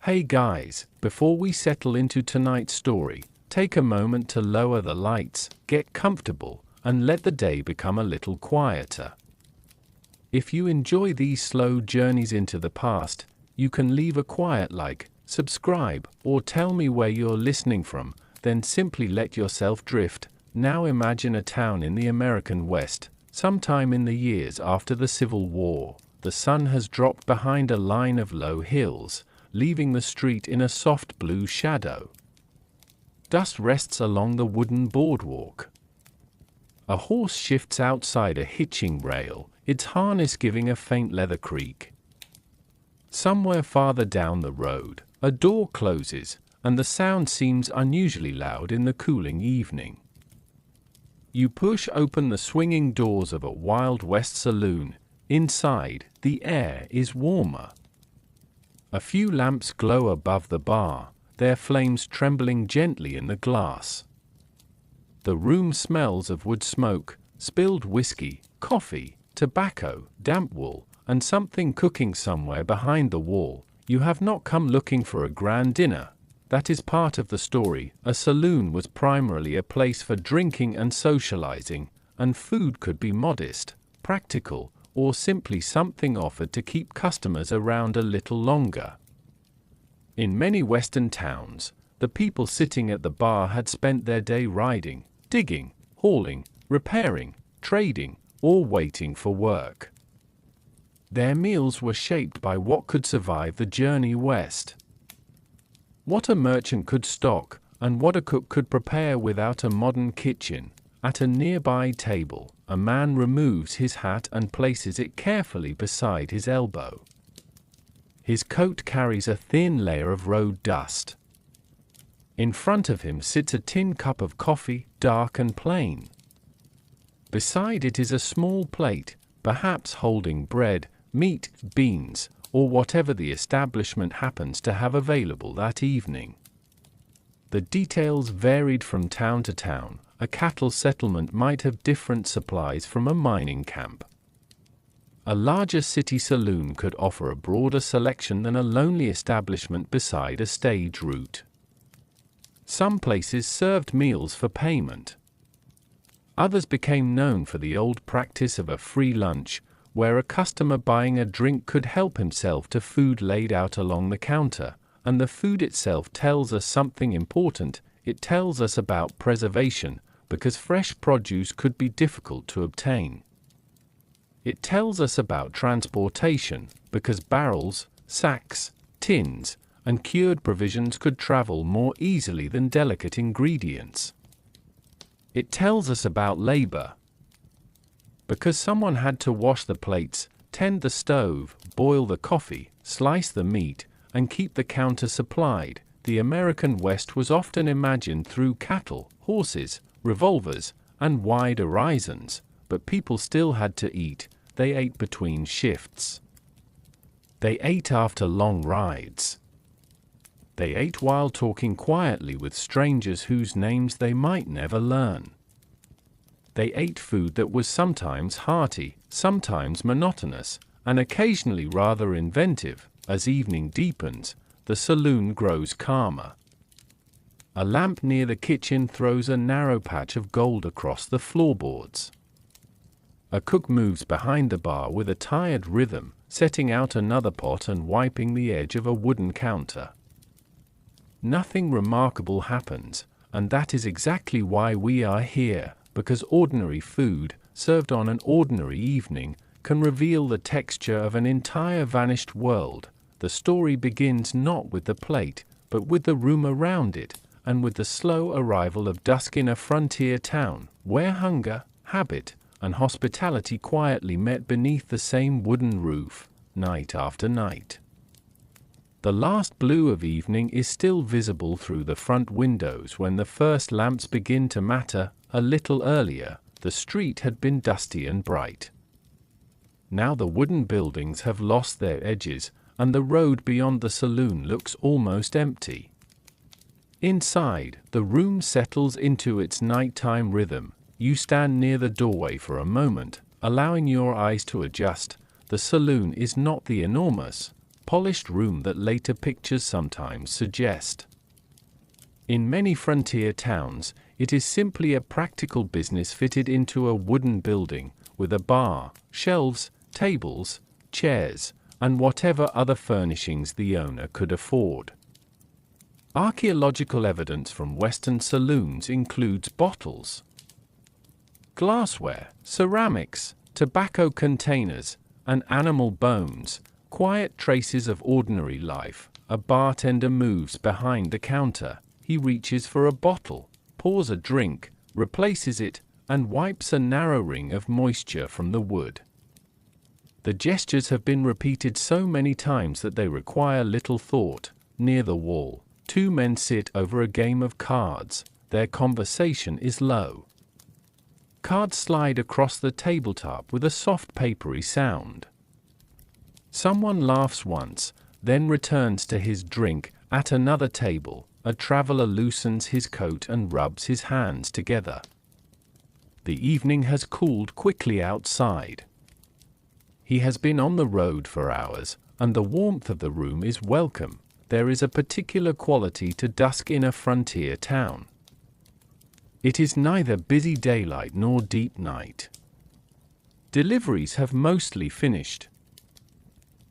Hey guys, before we settle into tonight's story, take a moment to lower the lights, get comfortable, and let the day become a little quieter. If you enjoy these slow journeys into the past, you can leave a quiet like, subscribe, or tell me where you're listening from, then simply let yourself drift. Now imagine a town in the American West, sometime in the years after the Civil War. The sun has dropped behind a line of low hills, leaving the street in a soft blue shadow. Dust rests along the wooden boardwalk. A horse shifts outside a hitching rail, its harness giving a faint leather creak. Somewhere farther down the road, a door closes, and the sound seems unusually loud in the cooling evening. You push open the swinging doors of a Wild West saloon. Inside, the air is warmer. A few lamps glow above the bar, their flames trembling gently in the glass. The room smells of wood smoke, spilled whiskey, coffee, tobacco, damp wool, and something cooking somewhere behind the wall. You have not come looking for a grand dinner. That is part of the story. A saloon was primarily a place for drinking and socializing, and food could be modest, practical, or simply something offered to keep customers around a little longer. In many Western towns, the people sitting at the bar had spent their day riding, digging, hauling, repairing, trading, or waiting for work. Their meals were shaped by what could survive the journey west. What a merchant could stock, and what a cook could prepare without a modern kitchen. At a nearby table, a man removes his hat and places it carefully beside his elbow. His coat carries a thin layer of road dust. In front of him sits a tin cup of coffee, dark and plain. Beside it is a small plate, perhaps holding bread, meat, beans, or whatever the establishment happens to have available that evening. The details varied from town to town. A cattle settlement might have different supplies from a mining camp. A larger city saloon could offer a broader selection than a lonely establishment beside a stage route. Some places served meals for payment. Others became known for the old practice of a free lunch, where a customer buying a drink could help himself to food laid out along the counter, and the food itself tells us something important. It tells us about preservation, because fresh produce could be difficult to obtain. It tells us about transportation, because barrels, sacks, tins, and cured provisions could travel more easily than delicate ingredients. It tells us about labor, because someone had to wash the plates, tend the stove, boil the coffee, slice the meat, and keep the counter supplied. The American West was often imagined through cattle, horses, revolvers, and wide horizons, but people still had to eat. They ate between shifts. They ate after long rides. They ate while talking quietly with strangers whose names they might never learn. They ate food that was sometimes hearty, sometimes monotonous, and occasionally rather inventive. As evening deepens, the saloon grows calmer. A lamp near the kitchen throws a narrow patch of gold across the floorboards. A cook moves behind the bar with a tired rhythm, setting out another pot and wiping the edge of a wooden counter. Nothing remarkable happens, and that is exactly why we are here, because ordinary food, served on an ordinary evening, can reveal the texture of an entire vanished world. The story begins not with the plate, but with the room around it, and with the slow arrival of dusk in a frontier town, where hunger, habit, and hospitality quietly met beneath the same wooden roof, night after night. The last blue of evening is still visible through the front windows when the first lamps begin to matter. A little earlier, the street had been dusty and bright. Now the wooden buildings have lost their edges, and the road beyond the saloon looks almost empty. Inside, the room settles into its nighttime rhythm. You stand near the doorway for a moment, allowing your eyes to adjust. The saloon is not the enormous, polished room that later pictures sometimes suggest. In many frontier towns, it is simply a practical business fitted into a wooden building, with a bar, shelves, tables, chairs, and whatever other furnishings the owner could afford. Archaeological evidence from Western saloons includes bottles, glassware, ceramics, tobacco containers, and animal bones, quiet traces of ordinary life. A bartender moves behind the counter. He reaches for a bottle, pours a drink, replaces it, and wipes a narrow ring of moisture from the wood. The gestures have been repeated so many times that they require little thought. Near the wall, two men sit over a game of cards. Their conversation is low. Cards slide across the tabletop with a soft papery sound. Someone laughs once, then returns to his drink. At another table, a traveler loosens his coat and rubs his hands together. The evening has cooled quickly outside. He has been on the road for hours, and the warmth of the room is welcome. There is a particular quality to dusk in a frontier town. It is neither busy daylight nor deep night. Deliveries have mostly finished.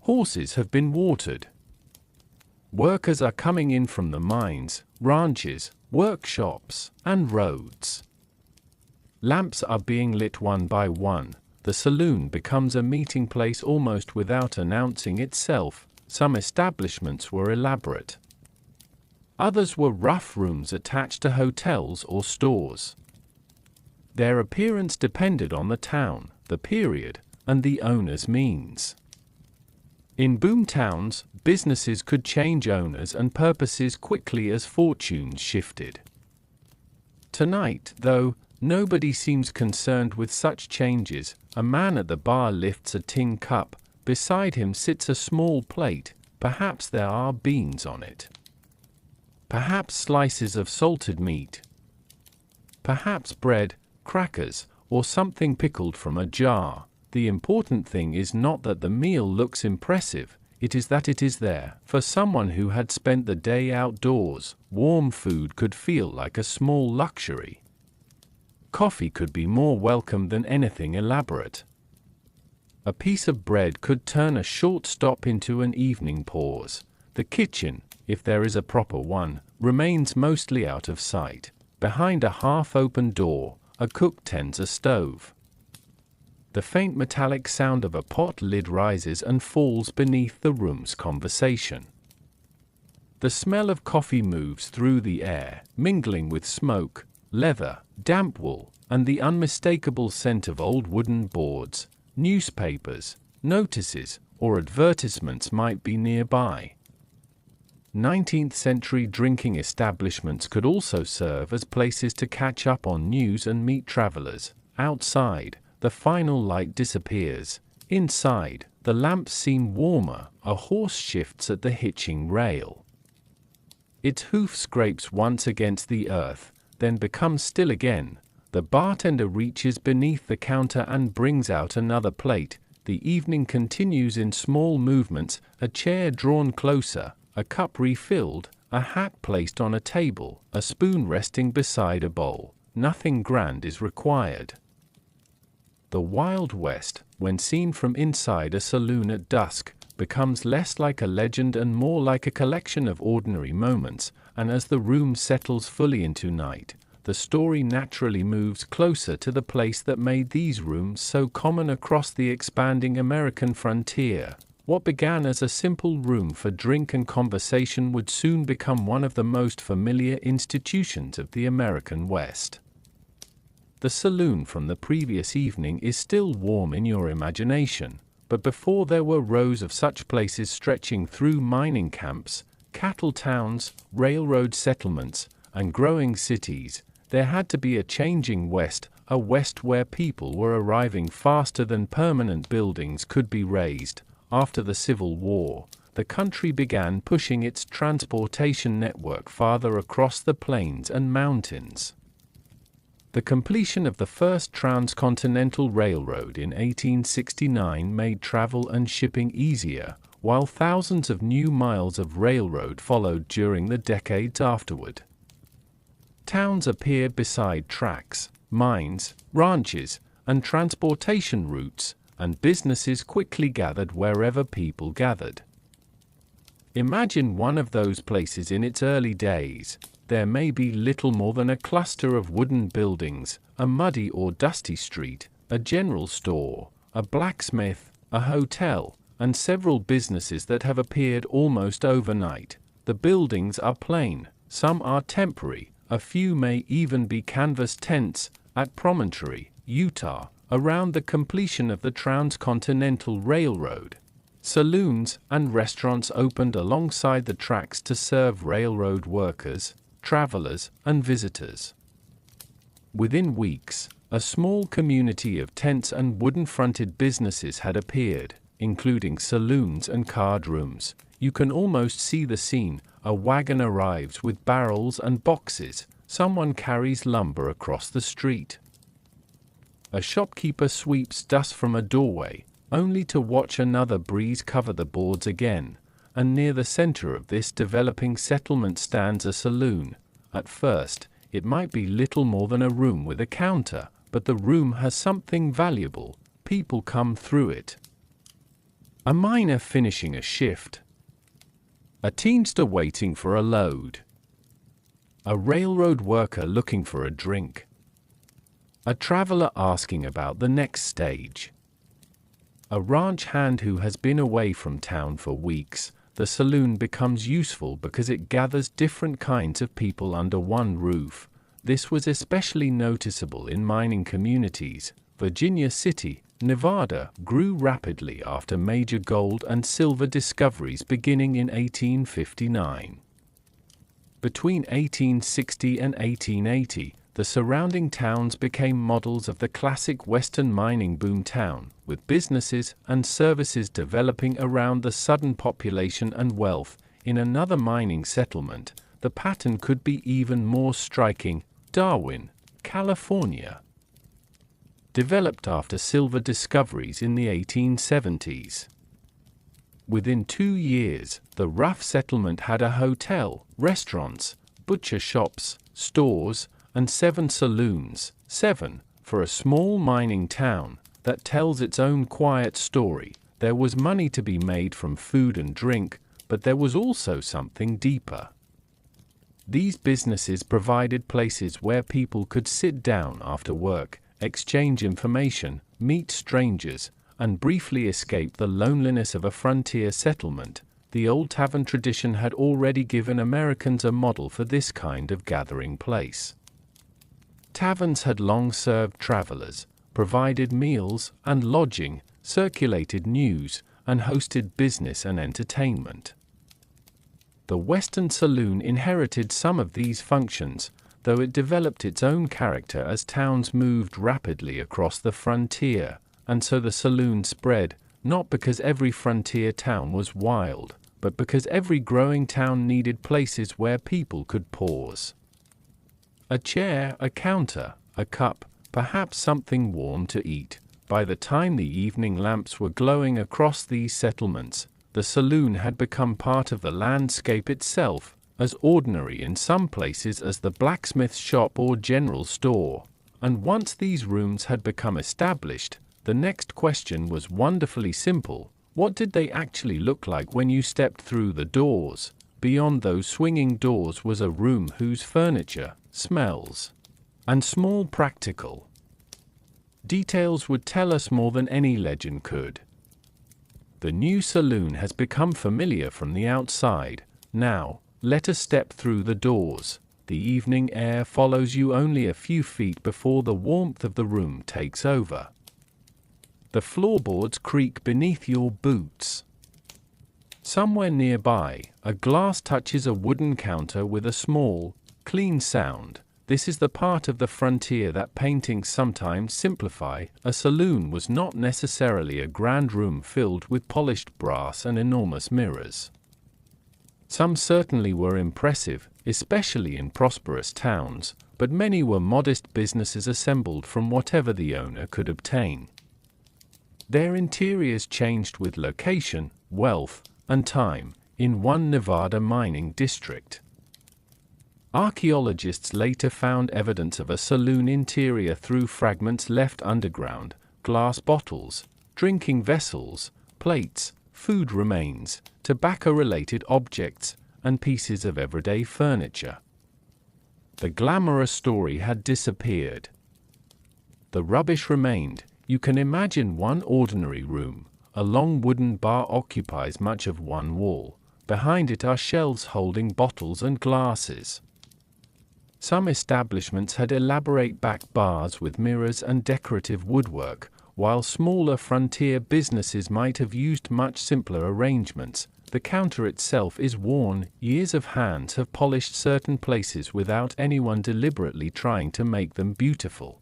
Horses have been watered. Workers are coming in from the mines, ranches, workshops, and roads. Lamps are being lit one by one. The saloon becomes a meeting place almost without announcing itself. Some establishments were elaborate. Others were rough rooms attached to hotels or stores. Their appearance depended on the town, the period, and the owner's means. In boom towns, businesses could change owners and purposes quickly as fortunes shifted. Tonight, though, nobody seems concerned with such changes. A man at the bar lifts a tin cup. Beside him sits a small plate. Perhaps there are beans on it. Perhaps slices of salted meat. Perhaps bread, crackers, or something pickled from a jar. The important thing is not that the meal looks impressive, it is that it is there. For someone who had spent the day outdoors, warm food could feel like a small luxury. Coffee could be more welcome than anything elaborate. A piece of bread could turn a short stop into an evening pause. The kitchen, if there is a proper one, remains mostly out of sight. Behind a half-open door, a cook tends a stove. The faint metallic sound of a pot lid rises and falls beneath the room's conversation. The smell of coffee moves through the air, mingling with smoke, leather, damp wool, and the unmistakable scent of old wooden boards. Newspapers, notices, or advertisements might be nearby. 19th-century drinking establishments could also serve as places to catch up on news and meet travelers. Outside, the final light disappears. Inside, the lamps seem warmer. A horse shifts at the hitching rail. Its hoof scrapes once against the earth, then becomes still again. The bartender reaches beneath the counter and brings out another plate. The evening continues in small movements, a chair drawn closer, a cup refilled, a hat placed on a table, a spoon resting beside a bowl. Nothing grand is required. The Wild West, when seen from inside a saloon at dusk, becomes less like a legend and more like a collection of ordinary moments, and as the room settles fully into night, the story naturally moves closer to the place that made these rooms so common across the expanding American frontier. What began as a simple room for drink and conversation would soon become one of the most familiar institutions of the American West. The saloon from the previous evening is still warm in your imagination, but before there were rows of such places stretching through mining camps, cattle towns, railroad settlements, and growing cities, there had to be a changing West, a West where people were arriving faster than permanent buildings could be raised. After the Civil War, the country began pushing its transportation network farther across the plains and mountains. The completion of the first transcontinental railroad in 1869 made travel and shipping easier, while thousands of new miles of railroad followed during the decades afterward. Towns appeared beside tracks, mines, ranches, and transportation routes, and businesses quickly gathered wherever people gathered. Imagine one of those places in its early days. There may be little more than a cluster of wooden buildings, a muddy or dusty street, a general store, a blacksmith, a hotel, and several businesses that have appeared almost overnight. The buildings are plain, some are temporary, a few may even be canvas tents. At Promontory, Utah, around the completion of the Transcontinental Railroad, saloons and restaurants opened alongside the tracks to serve railroad workers, travelers, and visitors. Within weeks, a small community of tents and wooden-fronted businesses had appeared, including saloons and card rooms. You can almost see the scene. A wagon arrives with barrels and boxes. Someone carries lumber across the street. A shopkeeper sweeps dust from a doorway, only to watch another breeze cover the boards again. And near the center of this developing settlement stands a saloon. At first, it might be little more than a room with a counter, but the room has something valuable. People come through it. A miner finishing a shift. A teamster waiting for a load. A railroad worker looking for a drink. A traveler asking about the next stage. A ranch hand who has been away from town for weeks. The saloon becomes useful because it gathers different kinds of people under one roof. This was especially noticeable in mining communities. Virginia City, Nevada, grew rapidly after major gold and silver discoveries beginning in 1859. Between 1860 and 1880, the surrounding towns became models of the classic Western mining boom town, with businesses and services developing around the sudden population and wealth. In another mining settlement, the pattern could be even more striking. Darwin, California, developed after silver discoveries in the 1870s. Within 2 years, the rough settlement had a hotel, restaurants, butcher shops, stores, and 7 saloons. 7, for a small mining town that tells its own quiet story. There was money to be made from food and drink, but there was also something deeper. These businesses provided places where people could sit down after work, exchange information, meet strangers, and briefly escape the loneliness of a frontier settlement. The old tavern tradition had already given Americans a model for this kind of gathering place. Taverns had long served travelers, provided meals and lodging, circulated news, and hosted business and entertainment. The Western saloon inherited some of these functions, though it developed its own character as towns moved rapidly across the frontier, and so the saloon spread, not because every frontier town was wild, but because every growing town needed places where people could pause. A chair, a counter, a cup, perhaps something warm to eat. By the time the evening lamps were glowing across these settlements, the saloon had become part of the landscape itself, as ordinary in some places as the blacksmith shop or general store. And once these rooms had become established, the next question was wonderfully simple. What did they actually look like when you stepped through the doors? Beyond those swinging doors was a room whose furniture, smells, and small practical details would tell us more than any legend could. The new saloon has become familiar from the outside. Now, let us step through the doors. The evening air follows you only a few feet before the warmth of the room takes over. The floorboards creak beneath your boots. Somewhere nearby, a glass touches a wooden counter with a small, clean sound. This is the part of the frontier that paintings sometimes simplify. A saloon was not necessarily a grand room filled with polished brass and enormous mirrors. Some certainly were impressive, especially in prosperous towns, but many were modest businesses assembled from whatever the owner could obtain. Their interiors changed with location, wealth, and time, in one Nevada mining district. Archaeologists later found evidence of a saloon interior through fragments left underground: glass bottles, drinking vessels, plates, food remains, tobacco-related objects, and pieces of everyday furniture. The glamorous story had disappeared. The rubbish remained. You can imagine one ordinary room. A long wooden bar occupies much of one wall. Behind it are shelves holding bottles and glasses. Some establishments had elaborate back bars with mirrors and decorative woodwork, while smaller frontier businesses might have used much simpler arrangements. The counter itself is worn. Years of hands have polished certain places without anyone deliberately trying to make them beautiful.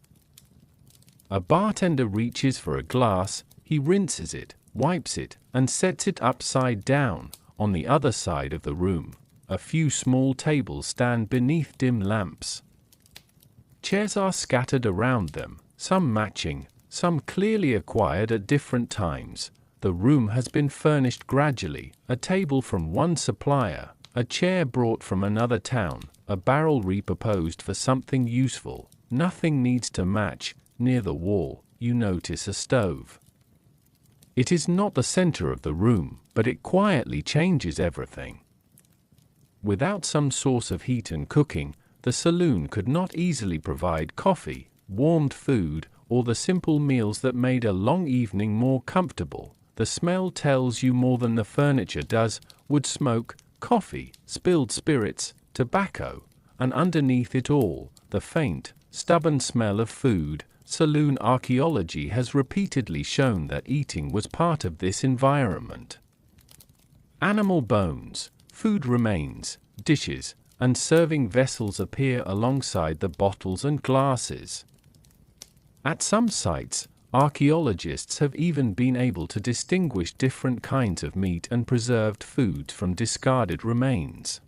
A bartender reaches for a glass, he rinses it, wipes it, and sets it upside down. On the other side of the room, a few small tables stand beneath dim lamps. Chairs are scattered around them, some matching, some clearly acquired at different times. The room has been furnished gradually: a table from one supplier, a chair brought from another town, a barrel repurposed for something useful. Nothing needs to match. Near the wall, you notice a stove. It is not the center of the room, but it quietly changes everything. Without some source of heat and cooking, the saloon could not easily provide coffee, warmed food, or the simple meals that made a long evening more comfortable. The smell tells you more than the furniture does: wood smoke, coffee, spilled spirits, tobacco, and underneath it all, the faint, stubborn smell of food. Saloon archaeology has repeatedly shown that eating was part of this environment. Animal bones, food remains, dishes, and serving vessels appear alongside the bottles and glasses. At some sites, archaeologists have even been able to distinguish different kinds of meat and preserved foods from discarded remains.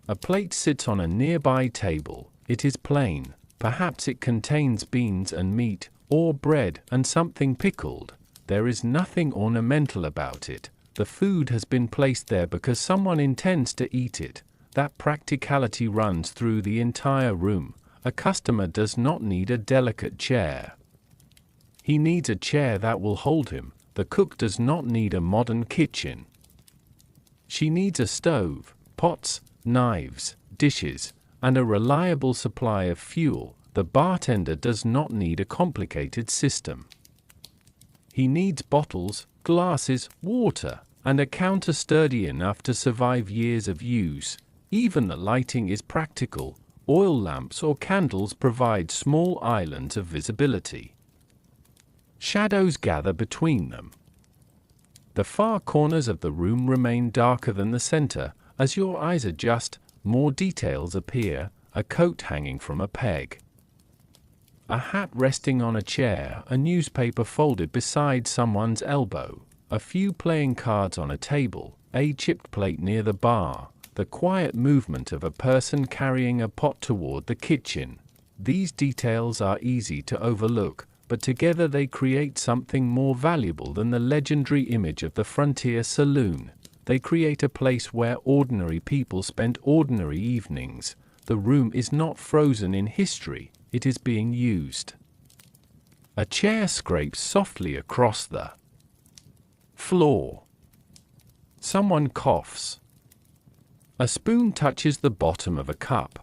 A plate sits on a nearby table. It is plain. Perhaps it contains beans and meat, or bread and something pickled. There is nothing ornamental about it. The food has been placed there because someone intends to eat it. That practicality runs through the entire room. A customer does not need a delicate chair. He needs a chair that will hold him. The cook does not need a modern kitchen. She needs a stove, pots, knives, dishes, and a reliable supply of fuel. The bartender does not need a complicated system. He needs bottles, glasses, water, and a counter sturdy enough to survive years of use. Even the lighting is practical. Oil lamps or candles provide small islands of visibility. Shadows gather between them. The far corners of the room remain darker than the center. As your eyes adjust, more details appear: a coat hanging from a peg, a hat resting on a chair, a newspaper folded beside someone's elbow, a few playing cards on a table, a chipped plate near the bar, the quiet movement of a person carrying a pot toward the kitchen. These details are easy to overlook, but together they create something more valuable than the legendary image of the frontier saloon. They create a place where ordinary people spent ordinary evenings. The room is not frozen in history, it is being used. A chair scrapes softly across the floor. Someone coughs. A spoon touches the bottom of a cup.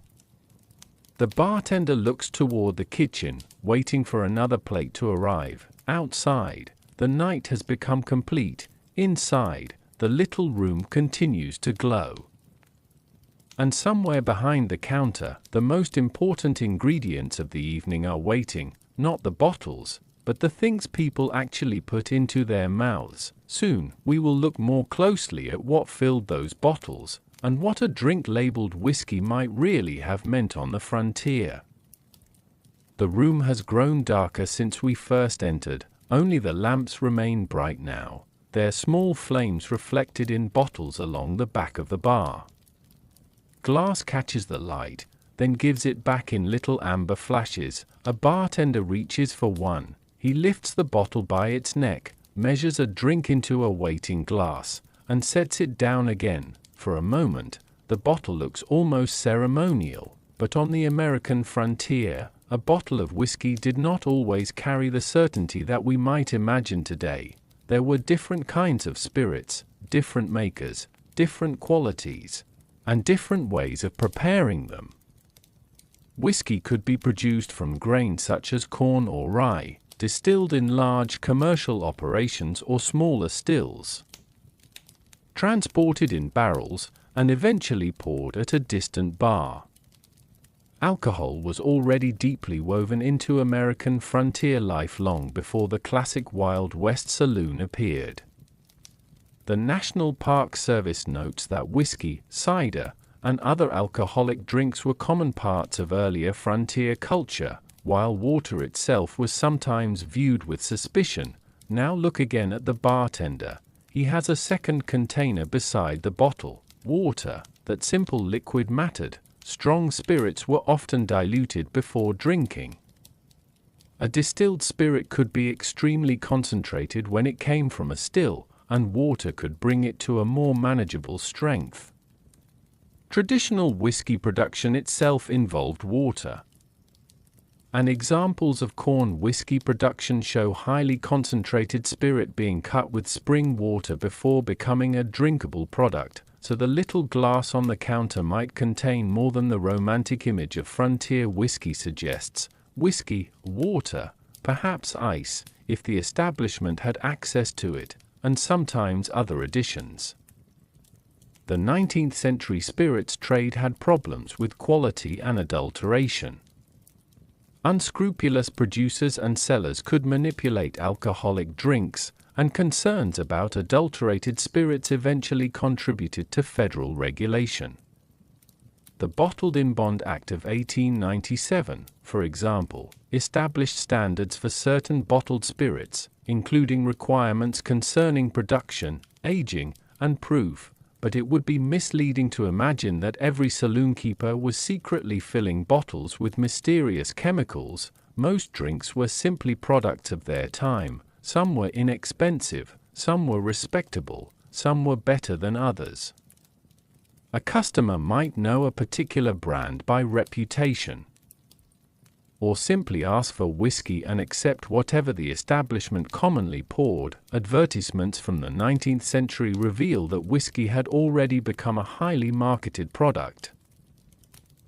The bartender looks toward the kitchen, waiting for another plate to arrive. Outside, the night has become complete. Inside, the little room continues to glow. And somewhere behind the counter, the most important ingredients of the evening are waiting: not the bottles, but the things people actually put into their mouths. Soon, we will look more closely at what filled those bottles, and what a drink labeled whiskey might really have meant on the frontier. The room has grown darker since we first entered. Only the lamps remain bright now, their small flames reflected in bottles along the back of the bar. Glass catches the light, then gives it back in little amber flashes. A bartender reaches for one. He lifts the bottle by its neck, measures a drink into a waiting glass, and sets it down again. For a moment, the bottle looks almost ceremonial, but on the American frontier, a bottle of whiskey did not always carry the certainty that we might imagine today. There were different kinds of spirits, different makers, different qualities, and different ways of preparing them. Whiskey could be produced from grains such as corn or rye, distilled in large commercial operations or smaller stills, transported in barrels, and eventually poured at a distant bar. Alcohol was already deeply woven into American frontier life long before the classic Wild West saloon appeared. The National Park Service notes that whiskey, cider, and other alcoholic drinks were common parts of earlier frontier culture, while water itself was sometimes viewed with suspicion. Now look again at the bartender. He has a second container beside the bottle. Water, that simple liquid mattered. Strong spirits were often diluted before drinking. A distilled spirit could be extremely concentrated when it came from a still, and water could bring it to a more manageable strength. Traditional whiskey production itself involved water. And examples of corn whiskey production show highly concentrated spirit being cut with spring water before becoming a drinkable product, so the little glass on the counter might contain more than the romantic image of frontier whiskey suggests. Whiskey, water, perhaps ice, if the establishment had access to it, and sometimes other additions. The 19th century spirits trade had problems with quality and adulteration. Unscrupulous producers and sellers could manipulate alcoholic drinks, and concerns about adulterated spirits eventually contributed to federal regulation. The Bottled-in Bond Act of 1897, for example, established standards for certain bottled spirits, including requirements concerning production, aging, and proof, but it would be misleading to imagine that every saloon keeper was secretly filling bottles with mysterious chemicals. Most drinks were simply products of their time. Some were inexpensive, some were respectable, some were better than others. A customer might know a particular brand by reputation, or simply ask for whiskey and accept whatever the establishment commonly poured. Advertisements from the 19th century reveal that whiskey had already become a highly marketed product.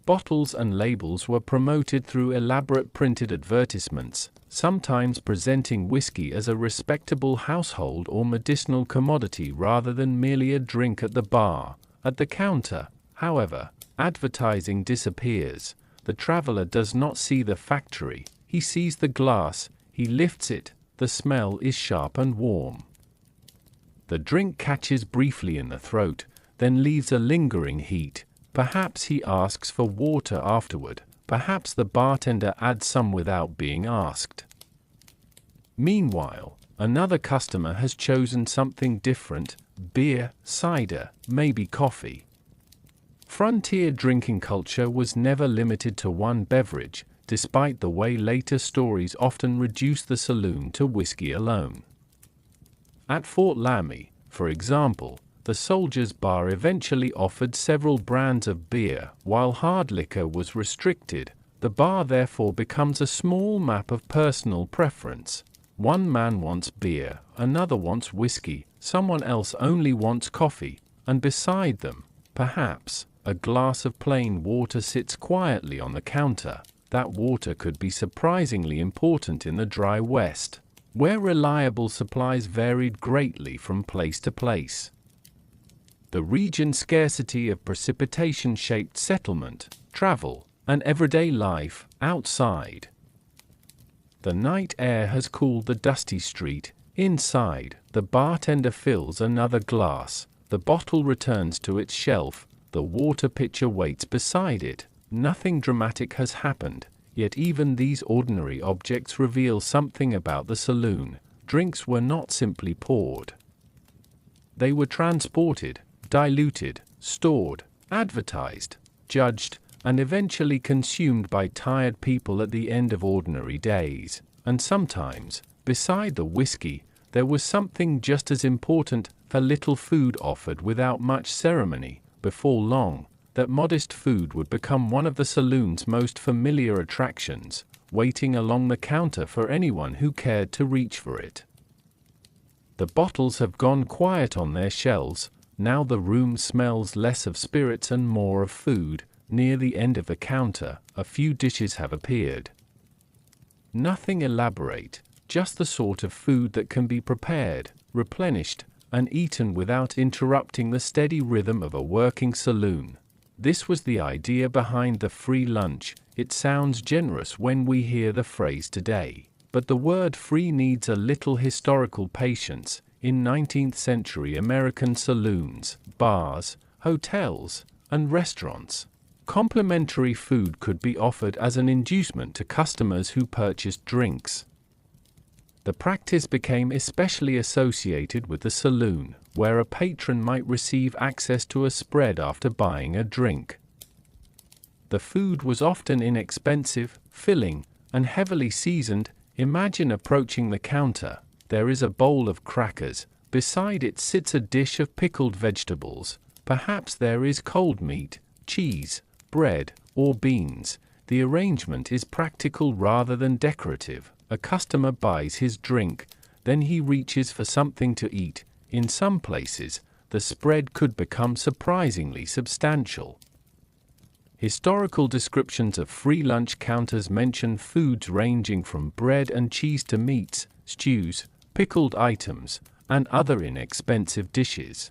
Bottles and labels were promoted through elaborate printed advertisements, sometimes presenting whiskey as a respectable household or medicinal commodity rather than merely a drink at the bar. At the counter, however, advertising disappears. The traveler does not see the factory, he sees the glass, he lifts it, the smell is sharp and warm. The drink catches briefly in the throat, then leaves a lingering heat. Perhaps he asks for water afterward. Perhaps the bartender adds some without being asked. Meanwhile, another customer has chosen something different: beer, cider, maybe coffee. Frontier drinking culture was never limited to one beverage, despite the way later stories often reduce the saloon to whiskey alone. At Fort Laramie, for example, the Soldiers' Bar eventually offered several brands of beer, while hard liquor was restricted. The bar therefore becomes a small map of personal preference. One man wants beer, another wants whiskey, someone else only wants coffee, and beside them, perhaps, a glass of plain water sits quietly on the counter. That water could be surprisingly important in the dry West, where reliable supplies varied greatly from place to place. The region's scarcity of precipitation shaped settlement, travel, and everyday life outside. The night air has cooled the dusty street. Inside, the bartender fills another glass. The bottle returns to its shelf. The water pitcher waits beside it. Nothing dramatic has happened, yet even these ordinary objects reveal something about the saloon. Drinks were not simply poured. They were transported, diluted, stored, advertised, judged, and eventually consumed by tired people at the end of ordinary days. And sometimes, beside the whiskey, there was something just as important: a little food offered without much ceremony. Before long, that modest food would become one of the saloon's most familiar attractions, waiting along the counter for anyone who cared to reach for it. The bottles have gone quiet on their shelves. Now the room smells less of spirits and more of food. Near the end of the counter, a few dishes have appeared. Nothing elaborate, just the sort of food that can be prepared, replenished, and eaten without interrupting the steady rhythm of a working saloon. This was the idea behind the free lunch. It sounds generous when we hear the phrase today, but the word free needs a little historical patience. In 19th century American saloons, bars, hotels, and restaurants, complimentary food could be offered as an inducement to customers who purchased drinks. The practice became especially associated with the saloon, where a patron might receive access to a spread after buying a drink. The food was often inexpensive, filling, and heavily seasoned. Imagine approaching the counter. There is a bowl of crackers. Beside it sits a dish of pickled vegetables. Perhaps there is cold meat, cheese, bread, or beans. The arrangement is practical rather than decorative. A customer buys his drink, then he reaches for something to eat. In some places, the spread could become surprisingly substantial. Historical descriptions of free lunch counters mention foods ranging from bread and cheese to meats, stews, pickled items, and other inexpensive dishes.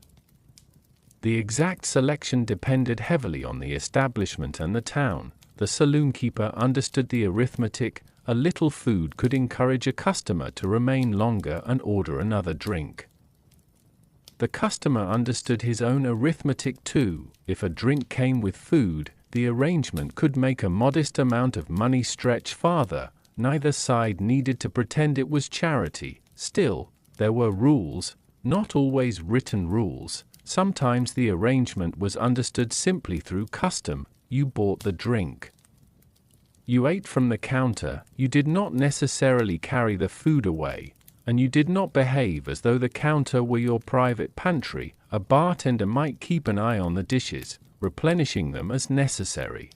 The exact selection depended heavily on the establishment and the town. The saloon keeper understood the arithmetic. A little food could encourage a customer to remain longer and order another drink. The customer understood his own arithmetic too. If a drink came with food, the arrangement could make a modest amount of money stretch farther. Neither side needed to pretend it was charity. Still, there were rules, not always written rules. Sometimes the arrangement was understood simply through custom. You bought the drink. You ate from the counter. You did not necessarily carry the food away, and you did not behave as though the counter were your private pantry. A bartender might keep an eye on the dishes, replenishing them as necessary.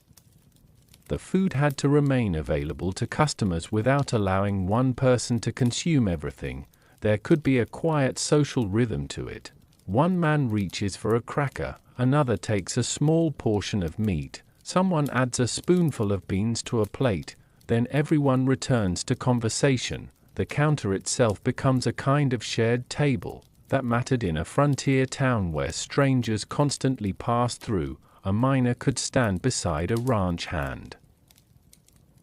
The food had to remain available to customers without allowing one person to consume everything. There could be a quiet social rhythm to it. One man reaches for a cracker, another takes a small portion of meat, someone adds a spoonful of beans to a plate, then everyone returns to conversation. The counter itself becomes a kind of shared table that mattered in a frontier town where strangers constantly passed through. A miner could stand beside a ranch hand.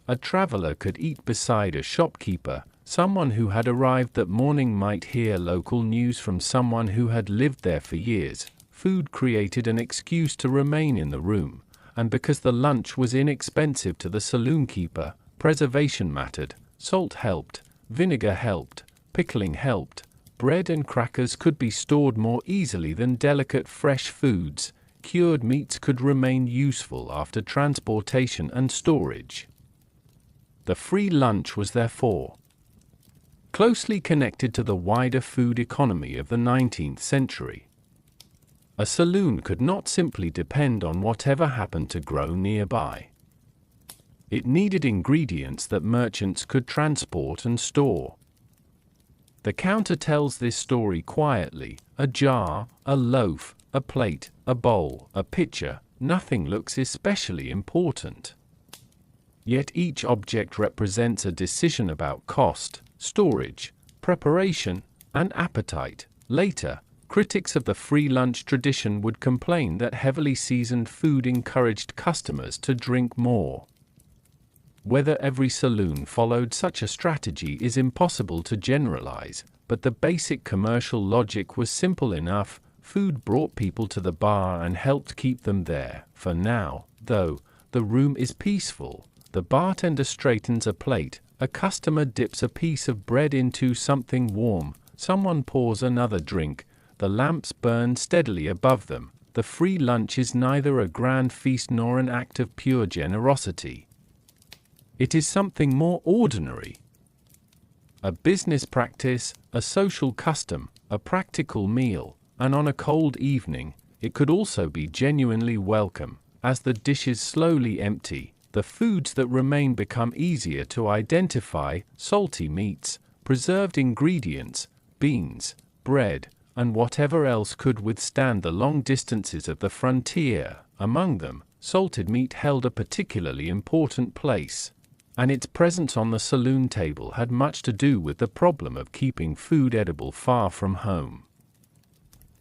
A traveler could eat beside a shopkeeper. Someone who had arrived that morning might hear local news from someone who had lived there for years. Food created an excuse to remain in the room, and because the lunch was inexpensive to the saloon keeper, preservation mattered. Salt helped, vinegar helped, pickling helped. Bread and crackers could be stored more easily than delicate fresh foods. Cured meats could remain useful after transportation and storage. The free lunch was therefore closely connected to the wider food economy of the 19th century. A saloon could not simply depend on whatever happened to grow nearby. It needed ingredients that merchants could transport and store. The counter tells this story quietly. A jar, a loaf, a plate, a bowl, a pitcher, nothing looks especially important. Yet each object represents a decision about cost, storage, preparation, and appetite. Later, critics of the free lunch tradition would complain that heavily seasoned food encouraged customers to drink more. Whether every saloon followed such a strategy is impossible to generalize, but the basic commercial logic was simple enough. Food brought people to the bar and helped keep them there. For now, though, the room is peaceful. The bartender straightens a plate, a customer dips a piece of bread into something warm, someone pours another drink, the lamps burn steadily above them. The free lunch is neither a grand feast nor an act of pure generosity. It is something more ordinary. A business practice, a social custom, a practical meal. and on a cold evening, it could also be genuinely welcome. As the dishes slowly empty, the foods that remain become easier to identify: salty meats, preserved ingredients, beans, bread, and whatever else could withstand the long distances of the frontier. Among them, salted meat held a particularly important place, and its presence on the saloon table had much to do with the problem of keeping food edible far from home.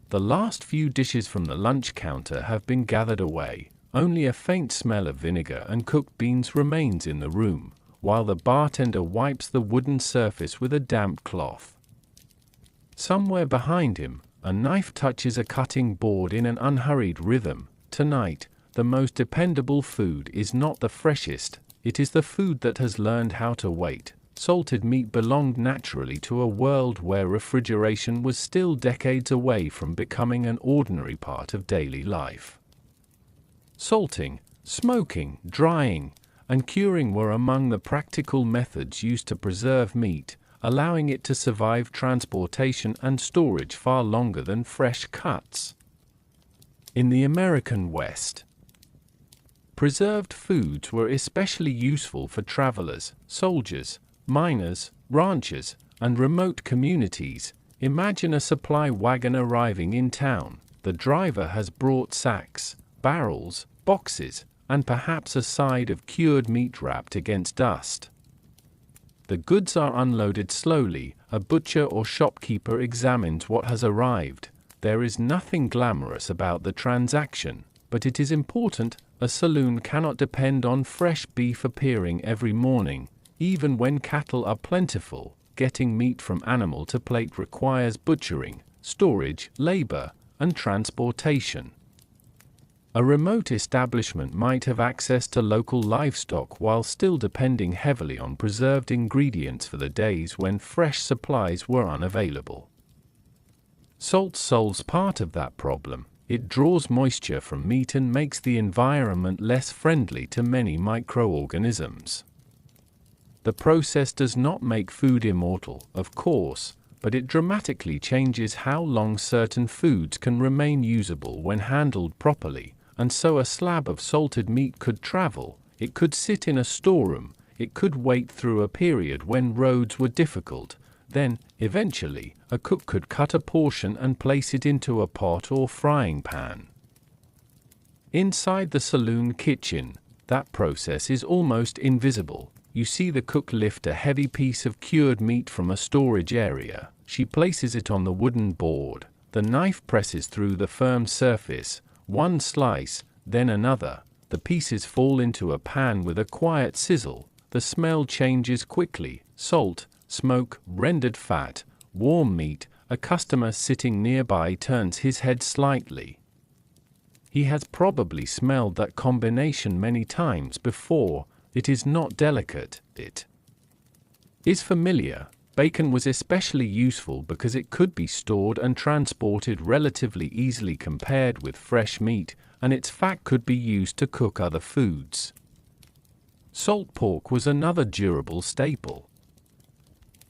The last few dishes from the lunch counter have been gathered away. Only a faint smell of vinegar and cooked beans remains in the room, while the bartender wipes the wooden surface with a damp cloth. Somewhere behind him, a knife touches a cutting board in an unhurried rhythm. Tonight, the most dependable food is not the freshest, it is the food that has learned how to wait. Salted meat belonged naturally to a world where refrigeration was still decades away from becoming an ordinary part of daily life. Salting, smoking, drying, and curing were among the practical methods used to preserve meat, allowing it to survive transportation and storage far longer than fresh cuts. In the American West, preserved foods were especially useful for travelers, soldiers, miners, ranchers, and remote communities. Imagine a supply wagon arriving in town. The driver has brought sacks, barrels, boxes, and perhaps a side of cured meat wrapped against dust. The goods are unloaded slowly. A butcher or shopkeeper examines what has arrived. There is nothing glamorous about the transaction, but it is important. A saloon cannot depend on fresh beef appearing every morning. Even when cattle are plentiful, getting meat from animal to plate requires butchering, storage, labor, and transportation. A remote establishment might have access to local livestock while still depending heavily on preserved ingredients for the days when fresh supplies were unavailable. Salt solves part of that problem. It draws moisture from meat and makes the environment less friendly to many microorganisms. The process does not make food immortal, of course, but it dramatically changes how long certain foods can remain usable when handled properly. And so a slab of salted meat could travel, it could sit in a storeroom, it could wait through a period when roads were difficult. Then, eventually, a cook could cut a portion and place it into a pot or frying pan. Inside the saloon kitchen, that process is almost invisible. You see the cook lift a heavy piece of cured meat from a storage area. She places it on the wooden board. The knife presses through the firm surface. One slice, then another. The pieces fall into a pan with a quiet sizzle. The smell changes quickly. Salt, smoke, rendered fat, warm meat. A customer sitting nearby turns his head slightly. He has probably smelled that combination many times before. It is not delicate, it is familiar. Bacon was especially useful because it could be stored and transported relatively easily compared with fresh meat, and its fat could be used to cook other foods. Salt pork was another durable staple.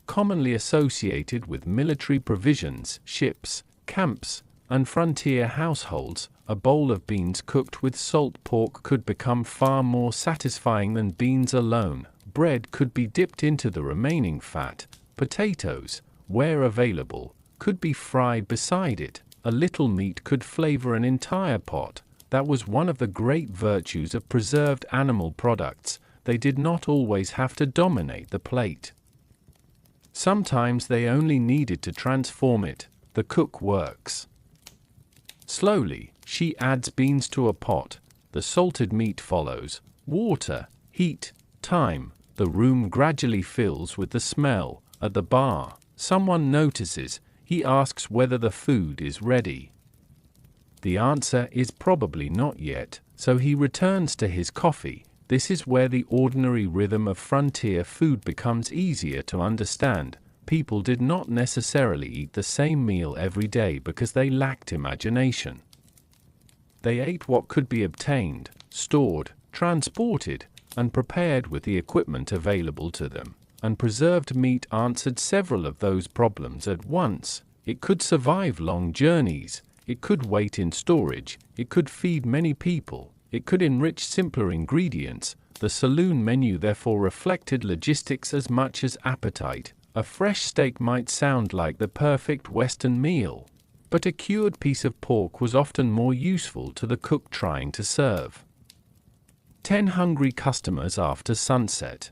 Commonly associated with military provisions, ships, camps, and frontier households, a bowl of beans cooked with salt pork could become far more satisfying than beans alone. Bread could be dipped into the remaining fat. Potatoes, where available, could be fried beside it. A little meat could flavor an entire pot. That was one of the great virtues of preserved animal products. They did not always have to dominate the plate. Sometimes they only needed to transform it. The cook works slowly. She adds beans to a pot. The salted meat follows. Water, heat, time. The room gradually fills with the smell. At the bar, someone notices. He asks whether the food is ready. The answer is probably not yet, so he returns to his coffee. This is where the ordinary rhythm of frontier food becomes easier to understand. People did not necessarily eat the same meal every day because they lacked imagination. They ate what could be obtained, stored, transported, and prepared with the equipment available to them. And preserved meat answered several of those problems at once. It could survive long journeys, it could wait in storage, it could feed many people, it could enrich simpler ingredients. The saloon menu therefore reflected logistics as much as appetite. A fresh steak might sound like the perfect Western meal, but a cured piece of pork was often more useful to the cook trying to serve 10 hungry customers after sunset.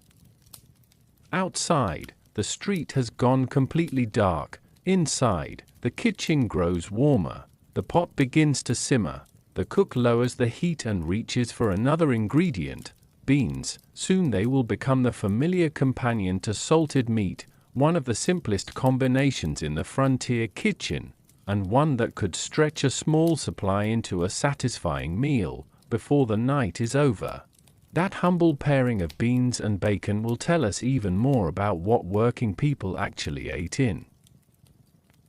Outside, the street has gone completely dark. Inside, the kitchen grows warmer. The pot begins to simmer. The cook lowers the heat and reaches for another ingredient, beans. Soon they will become the familiar companion to salted meat, one of the simplest combinations in the frontier kitchen, and one that could stretch a small supply into a satisfying meal before the night is over. That humble pairing of beans and bacon will tell us even more about what working people actually ate in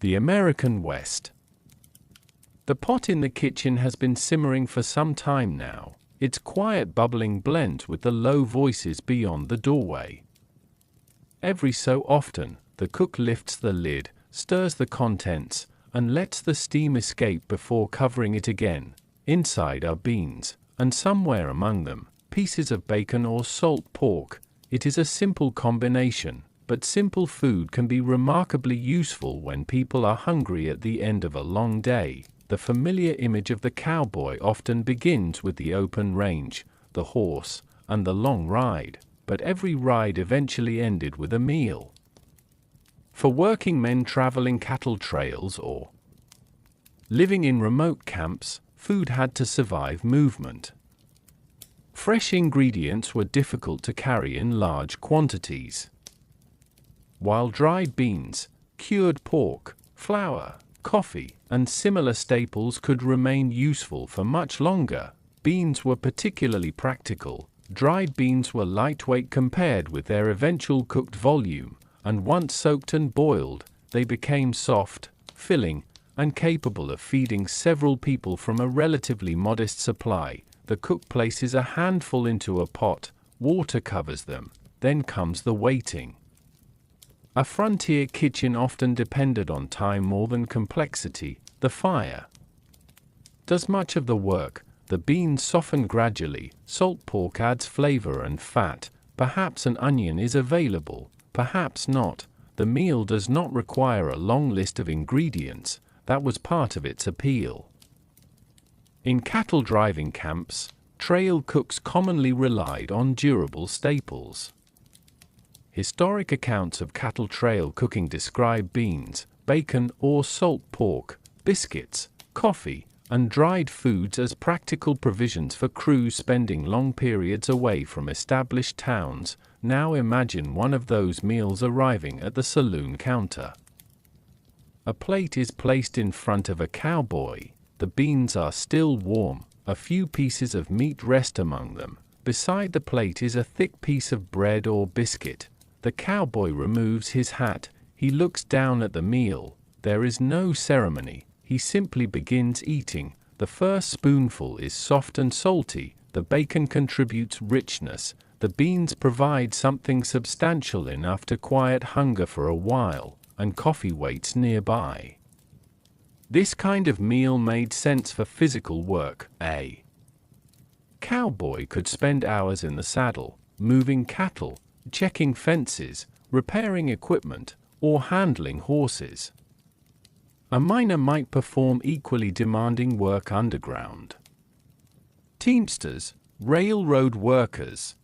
the American West. The pot in the kitchen has been simmering for some time now. Its quiet bubbling blends with the low voices beyond the doorway. Every so often, the cook lifts the lid, stirs the contents, and lets the steam escape before covering it again. Inside are beans, and somewhere among them, pieces of bacon or salt pork. It is a simple combination, but simple food can be remarkably useful when people are hungry at the end of a long day. The familiar image of the cowboy often begins with the open range, the horse, and the long ride, but every ride eventually ended with a meal. For working men traveling cattle trails or living in remote camps, food had to survive movement. Fresh ingredients were difficult to carry in large quantities, while dried beans, cured pork, flour, coffee, and similar staples could remain useful for much longer. Beans were particularly practical. Dried beans were lightweight compared with their eventual cooked volume, and once soaked and boiled, they became soft, filling, and capable of feeding several people from a relatively modest supply. The cook places a handful into a pot, water covers them, then comes the waiting. A frontier kitchen often depended on time more than complexity. The fire does much of the work. The beans soften gradually, salt pork adds flavor and fat, perhaps an onion is available, perhaps not. The meal does not require a long list of ingredients. That was part of its appeal. In cattle driving camps, trail cooks commonly relied on durable staples. Historic accounts of cattle trail cooking describe beans, bacon or salt pork, biscuits, coffee, and dried foods as practical provisions for crews spending long periods away from established towns. Now imagine one of those meals arriving at the saloon counter. A plate is placed in front of a cowboy. The beans are still warm, a few pieces of meat rest among them. Beside the plate is a thick piece of bread or biscuit. The cowboy removes his hat. He looks down at the meal. There is no ceremony. He simply begins eating. The first spoonful is soft and salty. The bacon contributes richness. The beans provide something substantial enough to quiet hunger for a while, and coffee waits nearby. This kind of meal made sense for physical work. A cowboy could spend hours in the saddle, moving cattle, checking fences, repairing equipment, or handling horses. A miner might perform equally demanding work underground. Teamsters, railroad workers,